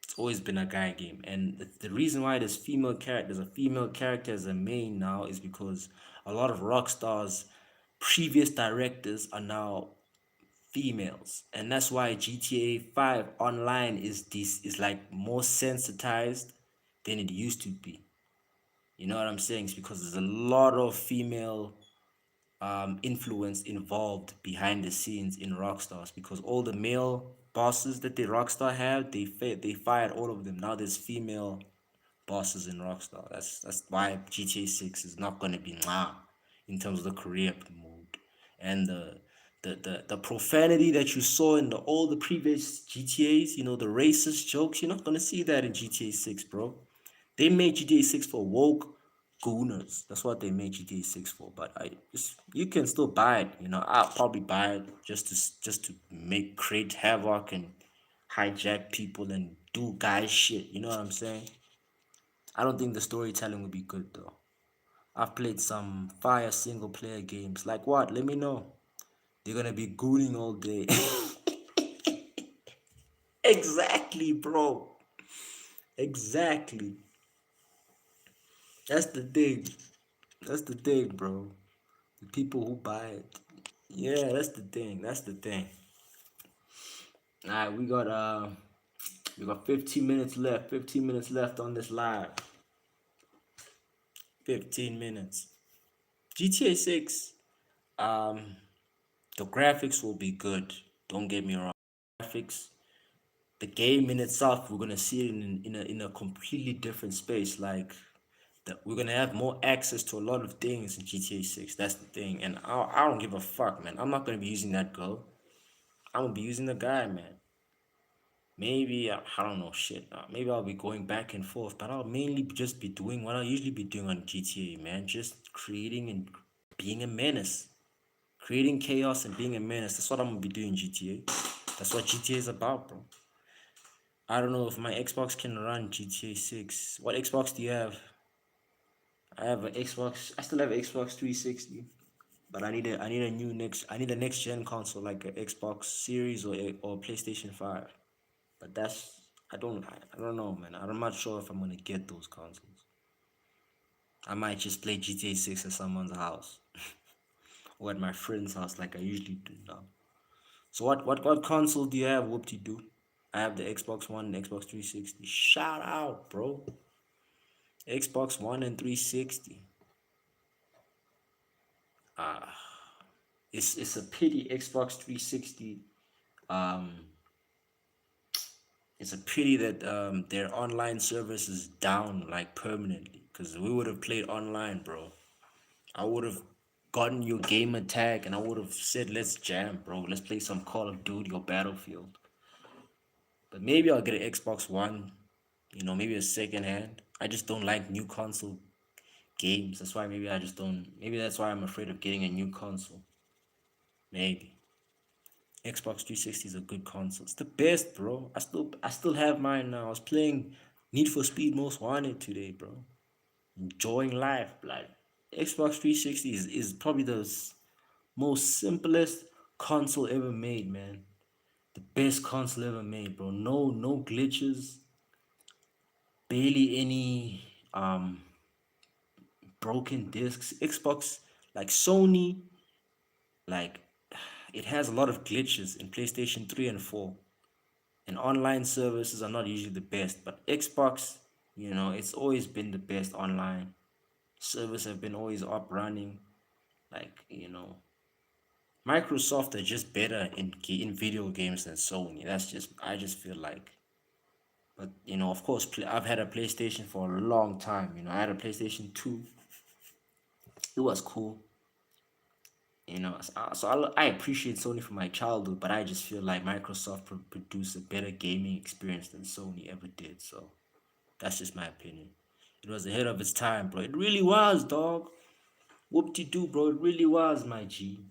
A: It's always been a guy game, and the reason why there's a female character as a main now is because a lot of Rockstar's previous directors are now females, and that's why GTA 5 online is like more sensitized than it used to be. You know what I'm saying? It's because there's a lot of female influence involved behind the scenes in Rockstars, because all the male bosses that the Rockstar have, they fired all of them. Now there's female bosses in Rockstar. That's why GTA 6 is not gonna be in terms of the career mode. And the profanity that you saw in all the previous GTAs, the racist jokes, you're not gonna see that in GTA 6, bro. They made GTA 6 for woke gooners. That's what they made GTA 6 for. But you can still buy it. I'll probably buy it just to create havoc and hijack people and do guy shit. You know what I'm saying? I don't think the storytelling would be good though. I've played some fire single player games. Like what? Let me know. They're gonna be gooning all day. Exactly, bro. Exactly. That's the thing. That's the thing, bro. The people who buy it. Yeah, that's the thing. That's the thing. Alright, we got 15 minutes left. 15 minutes left on this live. 15 minutes. GTA 6. Um, the graphics will be good. Don't get me wrong. Graphics, the game in itself, we're gonna see it in a completely different space. Like that, we're gonna have more access to a lot of things in GTA 6. That's the thing, and I don't give a fuck, man. I'm not gonna be using that girl. I'm gonna be using the guy, man. Maybe I don't know shit. Maybe I'll be going back and forth, but I'll mainly just be doing what I usually be doing on GTA, man. Just creating and being a menace, creating chaos and being a menace. That's what I'm gonna be doing in GTA. That's what GTA is about, bro. I don't know if my Xbox can run GTA 6. What Xbox do you have? I have an Xbox. I still have an Xbox 360, but I need a next gen console like an Xbox Series or PlayStation 5. But I don't know, man. I'm not sure if I'm gonna get those consoles. I might just play GTA 6 at someone's house or at my friend's house like I usually do now. So what console do you have? Whoop de do? I have the Xbox One and Xbox 360. Shout out, bro. Xbox One and 360. Ah, it's a pity Xbox 360. Um, it's a pity that their online service is down like permanently. Cause we would have played online, bro. I would have gotten your gamer tag and I would have said, let's jam, bro. Let's play some Call of Duty or Battlefield. But maybe I'll get an Xbox One, maybe a second hand. I just don't like new console games. That's why maybe I just don't. Maybe that's why I'm afraid of getting a new console. Maybe. Xbox 360 is a good console. It's the best, bro. I still have mine now. I was playing Need for Speed Most Wanted today, bro. Enjoying life, like Xbox 360 is probably the most simplest console ever made, man. The best console ever made, bro. No glitches, barely any broken discs. Xbox, like Sony, like it has a lot of glitches in PlayStation 3 and 4. And online services are not usually the best, but Xbox, it's always been the best online. Servers have been always up running. Like, Microsoft are just better in video games than Sony. I just feel like. But of course, I've had a PlayStation for a long time. I had a PlayStation 2. It was cool. So I appreciate Sony for my childhood, but I just feel like Microsoft produced a better gaming experience than Sony ever did. So that's just my opinion. It was ahead of its time, bro. It really was, dog. Whoop de doo, bro. It really was, my G.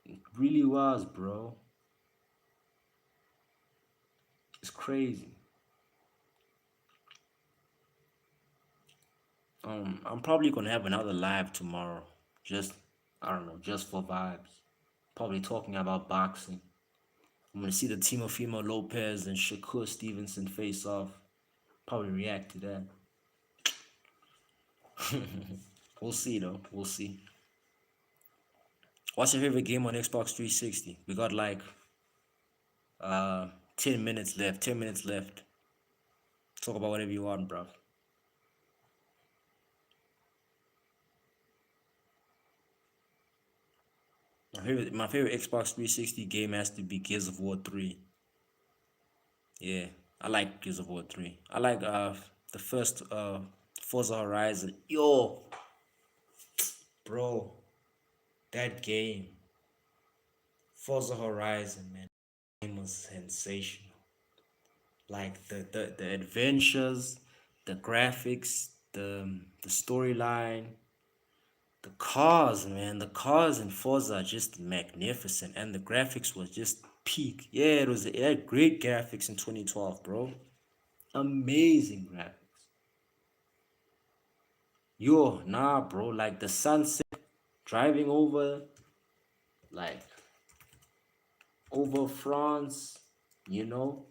A: It really was, bro. It's crazy. I'm probably gonna have another live tomorrow. Just I don't know, just for vibes. Probably talking about boxing. I'm gonna see the Timofimo Lopez and Shakur Stevenson face off. Probably react to that. We'll see though. We'll see. What's your favorite game on Xbox 360? We got like uh 10 minutes left. 10 minutes left. Talk about whatever you want, bro. My favorite Xbox 360 game has to be Gears of War 3. Yeah, I like Gears of War 3. I like the first Forza Horizon. Yo, bro, that game, Forza Horizon, man, game was sensational. Like the adventures, the graphics, the storyline, the cars, man. The cars in Forza are just magnificent, and the graphics was just peak. Yeah, it had great graphics in 2012, bro. Amazing graphics. Yo, nah, bro. Like the sunset, driving like over France, you know,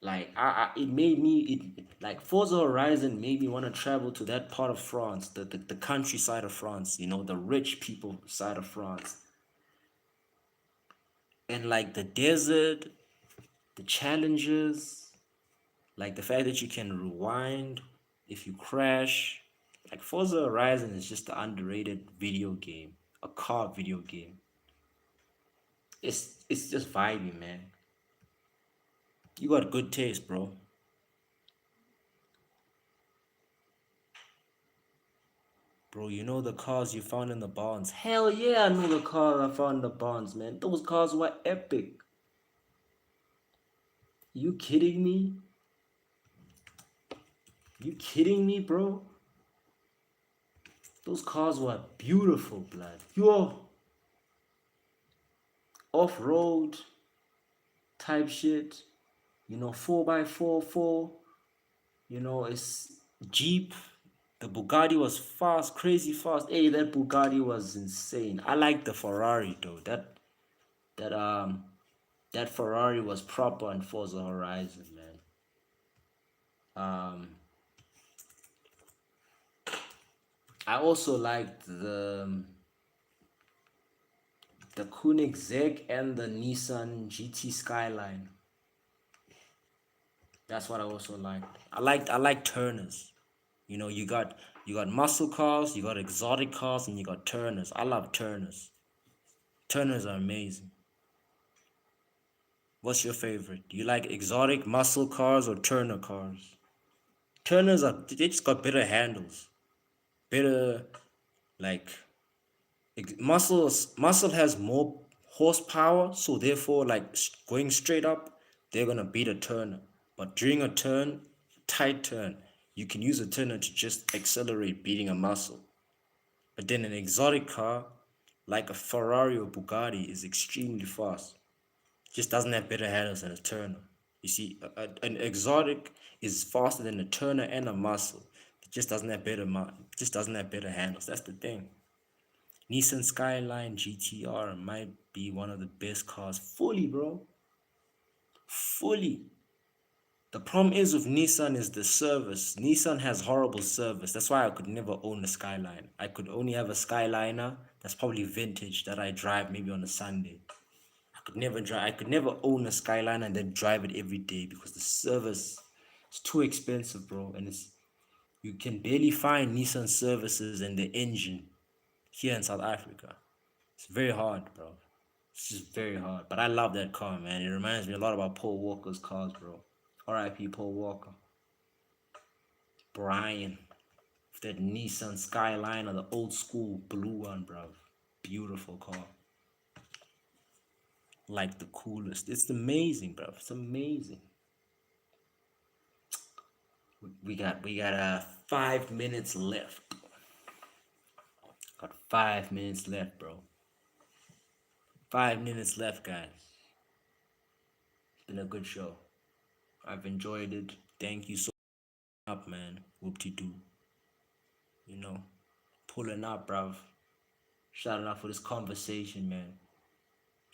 A: it made me like Forza Horizon made me want to travel to that part of France, the countryside of France, you know, the rich people side of France, and like the desert, the challenges, like the fact that you can rewind if you crash. Like Forza Horizon is just an underrated video game, a car video game. It's just vibey, man. You got good taste, bro. Bro, you know the cars you found in the bonds. Hell yeah, I know the cars I found in the bonds, man. Those cars were epic. You kidding me? You kidding me, bro? Those cars were beautiful, blood. Yo, off-road type shit. You know, 4x4, you know, it's Jeep. The Bugatti was fast, crazy fast. Hey, that Bugatti was insane. I like the Ferrari though. That that Ferrari was proper on Forza Horizon, man. Um, I also liked the Koenigsegg and the Nissan GT Skyline. That's what I also liked. I like Turners. You know, you got muscle cars, you got exotic cars, and you got Turners. I love Turners. Turners are amazing. What's your favorite? Do you like exotic muscle cars or Turner cars? Turners are they just got better handles, better like muscle has more horsepower, so therefore like going straight up they're gonna beat a turner, but during a tight turn, you can use a turner to just accelerate beating a muscle. But then an exotic car like a Ferrari or Bugatti is extremely fast, just doesn't have better handles than a turner. You see, an exotic is faster than a turner and a muscle. It just doesn't have just doesn't have better handles. That's the thing. Nissan Skyline GTR might be one of the best cars. Fully, bro. Fully. The problem is with Nissan is the service. Nissan has horrible service. That's why I could never own a Skyline. I could only have a Skyliner that's probably vintage that I drive maybe on a Sunday. I could never own a Skyline and then drive it every day because the service is too expensive, bro. And you can barely find Nissan services and the engine here in South Africa. It's very hard, bro. It's just very hard. But I love that car, man. It reminds me a lot about Paul Walker's cars, bro. R.I.P. Paul Walker. Brian. With that Nissan Skyline or the old school blue one, bro. Beautiful car. Like the coolest. It's amazing, bro. It's amazing. We got 5 minutes left. Got 5 minutes left, bro. 5 minutes left, guys. It's been a good show. I've enjoyed it. Thank you so much, up, man. Whoop-de-doo. You know, pulling up, bruv. Shouting out for this conversation, man.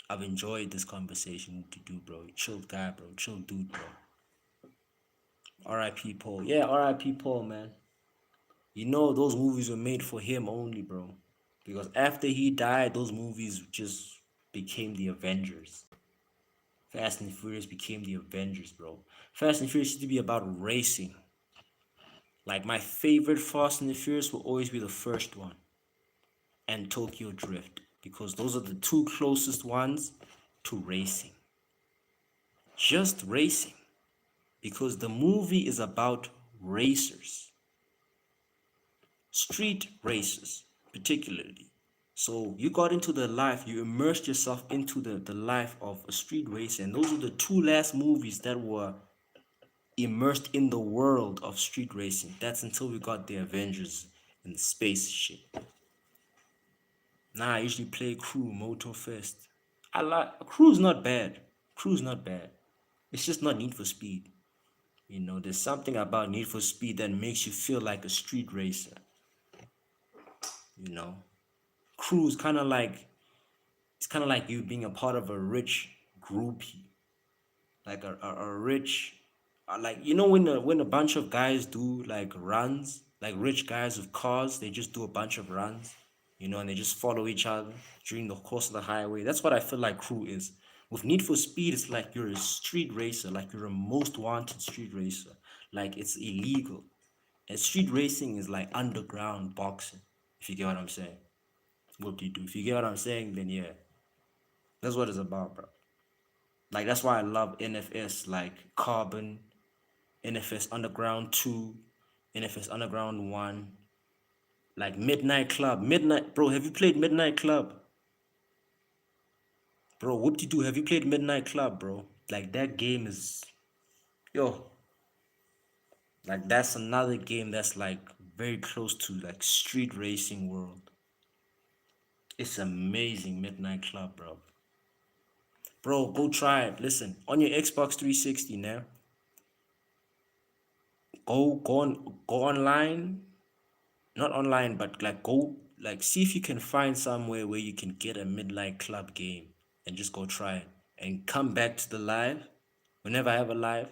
A: I've enjoyed this conversation. Whoop-de-doo, bro. Chill guy, bro. Chill dude, bro. R.I.P. Paul. Yeah, R.I.P. Paul, man. You know those movies were made for him only, bro. Because after he died, those movies just became the Avengers. Fast and Furious became the Avengers, bro. Fast and Furious used to be about racing. Like my favorite Fast and the Furious will always be the first one and Tokyo Drift because those are the two closest ones to racing. Just racing. Because the movie is about racers. Street racers, particularly. So you got into the life, you immersed yourself into the life of a street racer. And those are the two last movies that were immersed in the world of street racing. That's until we got the Avengers and the space shit. Now I usually play Crew, Motorfest. I like Crew's not bad. Crew's not bad. It's just not Need for Speed. There's something about Need for Speed that makes you feel like a street racer. You know, Cruise kind of like you being a part of a rich groupie, like a rich, like when a bunch of guys do like runs, like rich guys with cars, they just do a bunch of runs, and they just follow each other during the course of the highway. That's what I feel like Crew is. With Need for Speed, it's like you're a street racer, like you're a most wanted street racer, like it's illegal. And street racing is like underground boxing, if you get what I'm saying. What do you do? If you get what I'm saying, then yeah, that's what it's about, bro. Like that's why I love NFS, like Carbon, NFS Underground 2, NFS Underground 1, like Midnight Club. Midnight, bro, have you played Midnight Club? Bro, whoop de doo, have you played Midnight Club, bro? Like that game is, yo, like that's another game that's like very close to like street racing world. It's amazing, Midnight Club, bro. Bro, go try it. Listen, on your Xbox 360 now, go online, not online, but like go like see if you can find somewhere where you can get a Midnight Club game and just go try it and come back to the live whenever I have a live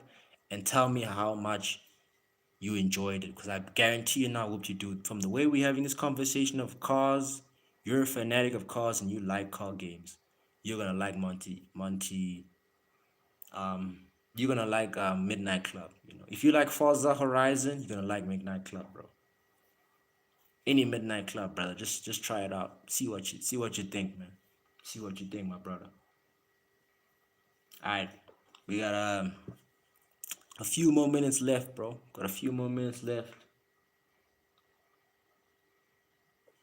A: and tell me how much you enjoyed it, because I guarantee you now what you do from the way we're having this conversation of cars. You're a fanatic of cars and you like car games. You're gonna like um you're gonna like Midnight Club. If you like Forza Horizon, you're gonna like Midnight Club, bro. Any Midnight Club, brother. Just try it out. See what you think, man. See what you think, my brother. All right, we got a few more minutes left, bro. Got a few more minutes left.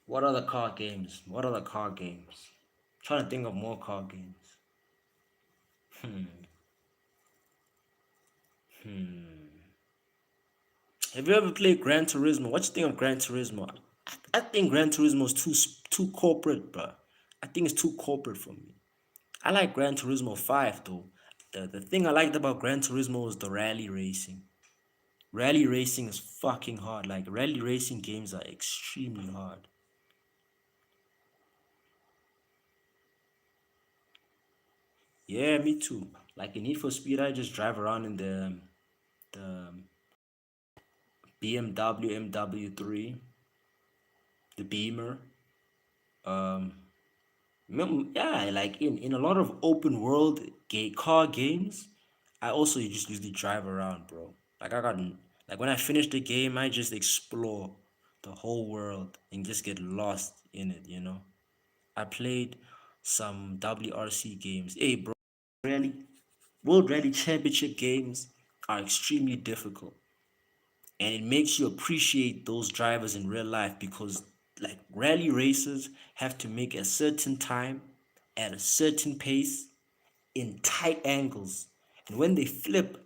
A: What other car games? What other car games? Trying to think of more car games. Have you ever played Gran Turismo? What you think of Gran Turismo? I think Gran Turismo is too corporate, bro. I think it's too corporate for me. I like Gran Turismo 5 though. The thing I liked about Gran Turismo was the rally racing. Rally racing is fucking hard. Like rally racing games are extremely hard. Yeah, me too. Like in Need for Speed, I just drive around in the BMW MW3, the Beamer. Um, yeah, like in a lot of open world car games, I also just usually drive around, bro. Like when I finish the game, I just explore the whole world and just get lost in it. I played some WRC games. Hey, bro, rally World Rally Championship games are extremely difficult, and it makes you appreciate those drivers in real life because like rally racers have to make a certain time at a certain pace in tight angles, and when they flip,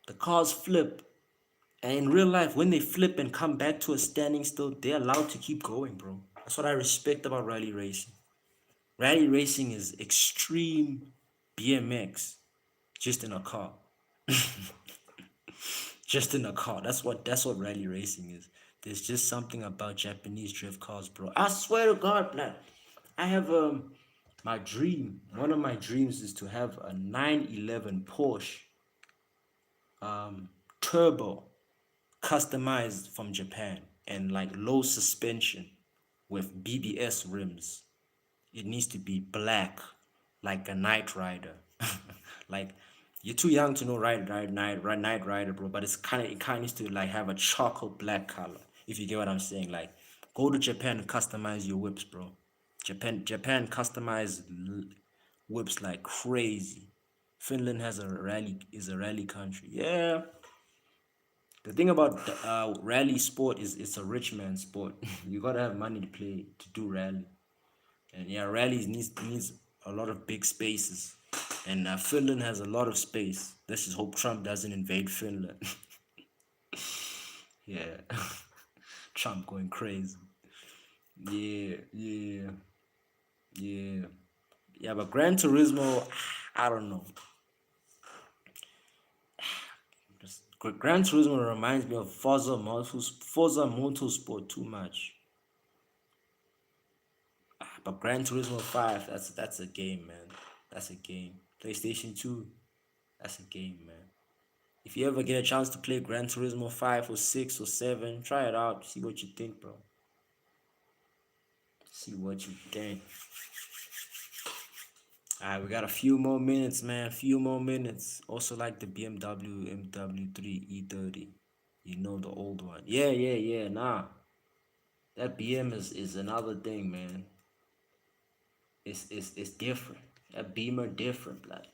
A: the cars flip, and in real life when they flip and come back to a standing still, they're allowed to keep going, bro. That's what I respect about rally racing. Rally racing is extreme BMX just in a car. Just in a car. That's what rally racing is. There's just something about Japanese drift cars, bro. I swear to God, man. I have my dream. One of my dreams is to have a 911 Porsche turbo customized from Japan and like low suspension with BBS rims. It needs to be black, like a Night Rider. Like you're too young to know Night Rider, bro. But it kind of needs to like have a charcoal black color. If you get what I'm saying, like go to Japan and customize your whips, bro. Japan customize whips like crazy. Finland is a rally country. Yeah. The thing about rally sport is it's a rich man sport. You gotta have money to do rally. And yeah, rallies needs a lot of big spaces, and Finland has a lot of space. Let's just hope Trump doesn't invade Finland. Yeah, Trump going crazy. Yeah, yeah, yeah, yeah. But Gran Turismo, I don't know. Gran Turismo reminds me of Forza Motorsport too much. But Gran Turismo 5, that's a game, man. That's a game. PlayStation 2, that's a game, man. If you ever get a chance to play Gran Turismo 5 or 6 or 7, try it out. See what you think, bro. See what you think. Alright, we got a few more minutes, man. Few more minutes. Also like the BMW MW3 E30. You know, the old one. Yeah. Nah. That BM is another thing, man. It's different. That Beamer different, like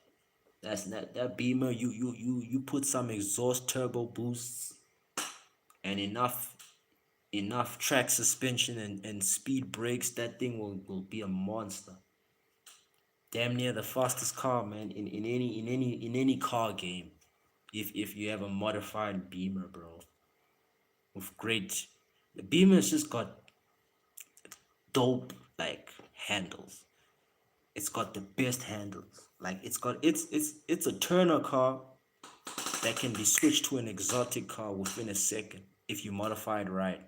A: that's not that Beamer. You put some exhaust turbo boosts and enough track suspension and speed brakes. That thing will be a monster. Damn near the fastest car, man, in any car game. If you have a modified Beamer, bro, with great, the Beamer's just got dope like handles. It's got the best handles. Like it's a Turner car that can be switched to an exotic car within a second if you modify it right.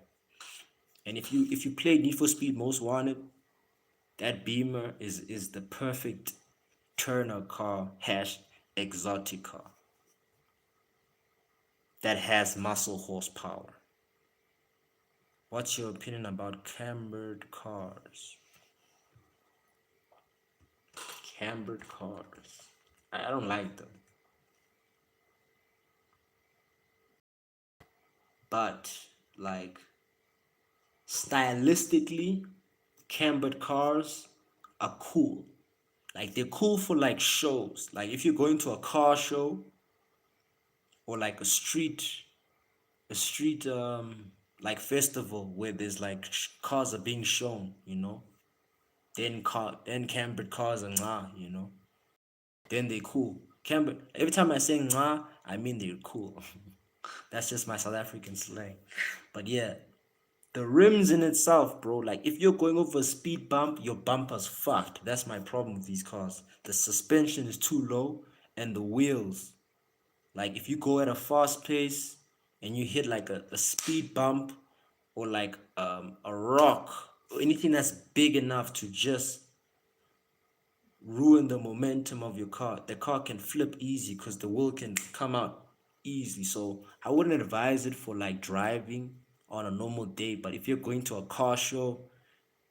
A: And if you play Need for Speed Most Wanted, that Beamer is the perfect Turner car hash exotic car that has muscle horsepower. What's your opinion about cambered cars? Cambered cars. I don't like them. But like stylistically, cambered cars are cool. Like they're cool for like shows. Like if you're going to a car show or like a street like festival where there's like cars are being shown, then cambered cars are nah. Then they cool. Cambered every time I say nah, I mean they're cool. That's just my South African slang. But yeah, the rims in itself, bro. Like if you're going over a speed bump, your bumper's fucked. That's my problem with these cars. The suspension is too low, and the wheels. Like if you go at a fast pace and you hit like a speed bump or like a rock or anything that's big enough to just ruin the momentum of your car, the car can flip easy because the wheel can come out easily. So I wouldn't advise it for like driving on a normal day. But if you're going to a car show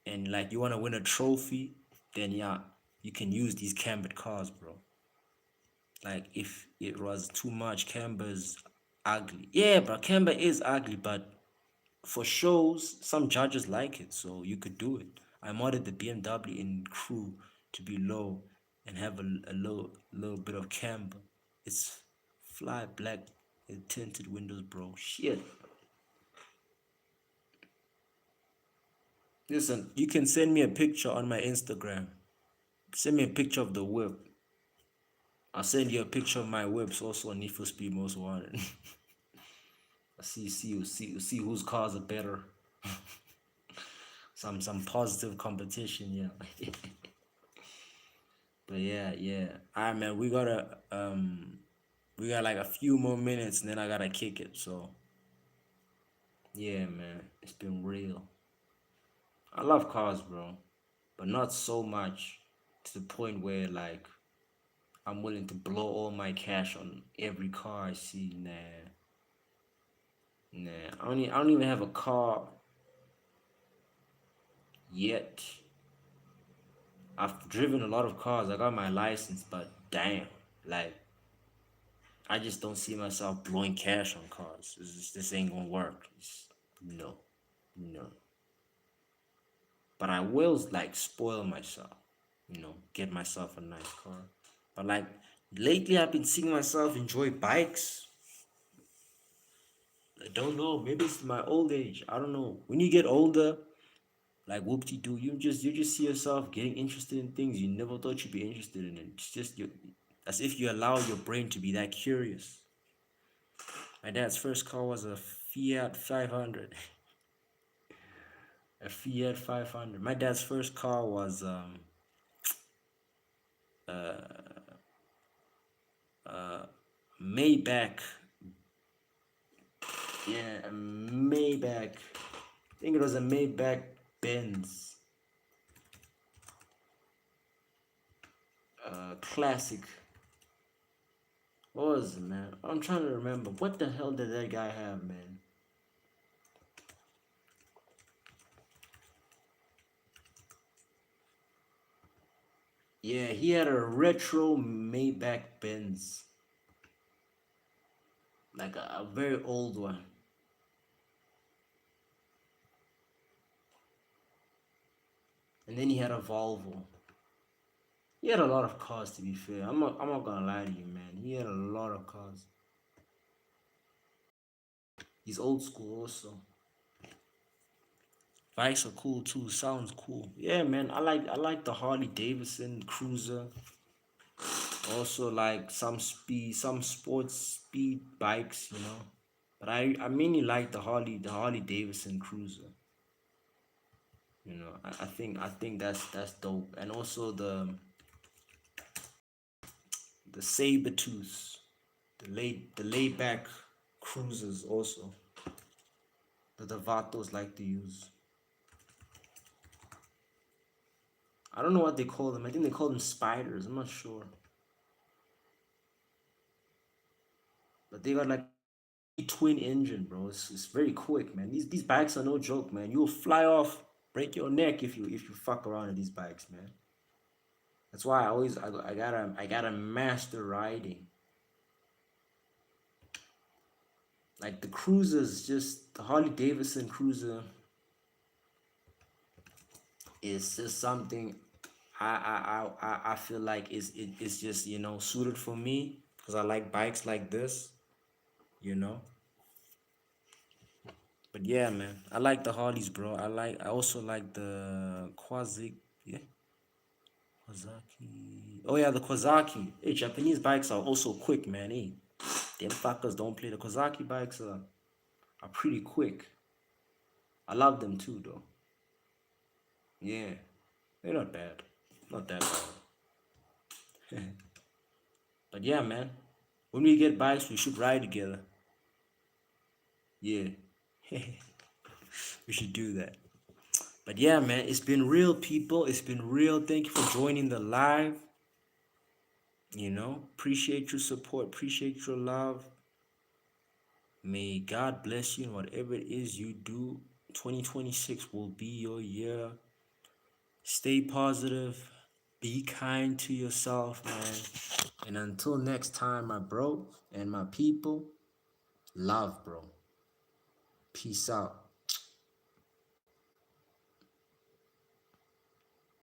A: and like you want to win a trophy, then yeah, you can use these cambered cars, bro. Like if it was too much, camber's ugly. Yeah, bro, camber is ugly, but for shows, some judges like it, so you could do it. I modded the BMW in crew to be low and have a little bit of camber. It's fly black with tinted windows, bro. Shit. Listen, you can send me a picture on my Instagram. Send me a picture of the whip. I'll send you a picture of my whips also on Need for Speed Most Wanted. see whose cars are better. Some positive competition, yeah. But yeah. Alright, man, we got like a few more minutes and then I gotta kick it. So yeah, man, it's been real. I love cars, bro, but not so much to the point where like I'm willing to blow all my cash on every car I see. Nah. I don't even have a car yet. I've driven a lot of cars. I got my license, but damn, like I just don't see myself blowing cash on cars. This ain't gonna work. No, no. But I will like spoil myself, get myself a nice car. But like lately, I've been seeing myself enjoy bikes. I don't know. Maybe it's my old age. I don't know. When you get older, like whoopty doo, you just see yourself getting interested in things you never thought you'd be interested in. It's just you, as if you allow your brain to be that curious. My dad's first car was a Fiat 500. A Fiat 500. My dad's first car was Maybach Yeah, a Maybach. I think it was a Maybach Benz. Classic. What was it, man? I'm trying to remember. What the hell did that guy have, man? Yeah, he had a retro Maybach Benz. Like a very old one. And then he had a Volvo. He had a lot of cars, to be fair. I'm not gonna lie to you, man. He had a lot of cars. He's old school also. Bikes are cool too. Sounds cool. Yeah, man. I like the Harley Davidson Cruiser. Also like some sports speed bikes, you know. But I mainly like the Harley Davidson Cruiser. You know, I think that's dope. And also the saber tooth, the laid back cruisers also. The Vatos like to use. I don't know what they call them. I think they call them spiders. I'm not sure. But they got like twin engine, bro. It's very quick, man. These bikes are no joke, man. You'll fly off, break your neck if you fuck around in these bikes, man. That's why I gotta master riding. Like the cruisers, just the Harley Davidson cruiser is just something I feel like it's just suited for me because I like bikes like this, you know. But yeah, man, I like the Harleys, bro. I also like the yeah, Kawasaki. Oh yeah, the Kawasaki. Hey, Japanese bikes are also quick, man. Hey, them fuckers don't play. The Kawasaki bikes are pretty quick. I love them too, though. Yeah, they're not bad. Not that bad. But yeah, man. When we get bikes, we should ride together. Yeah, we should do that. But yeah, man, it's been real, people. It's been real. Thank you for joining the live. Appreciate your support, appreciate your love. May God bless you in whatever it is you do. 2026 will be your year. Stay positive, be kind to yourself, man. And until next time, my bro and my people, love, bro. Peace out.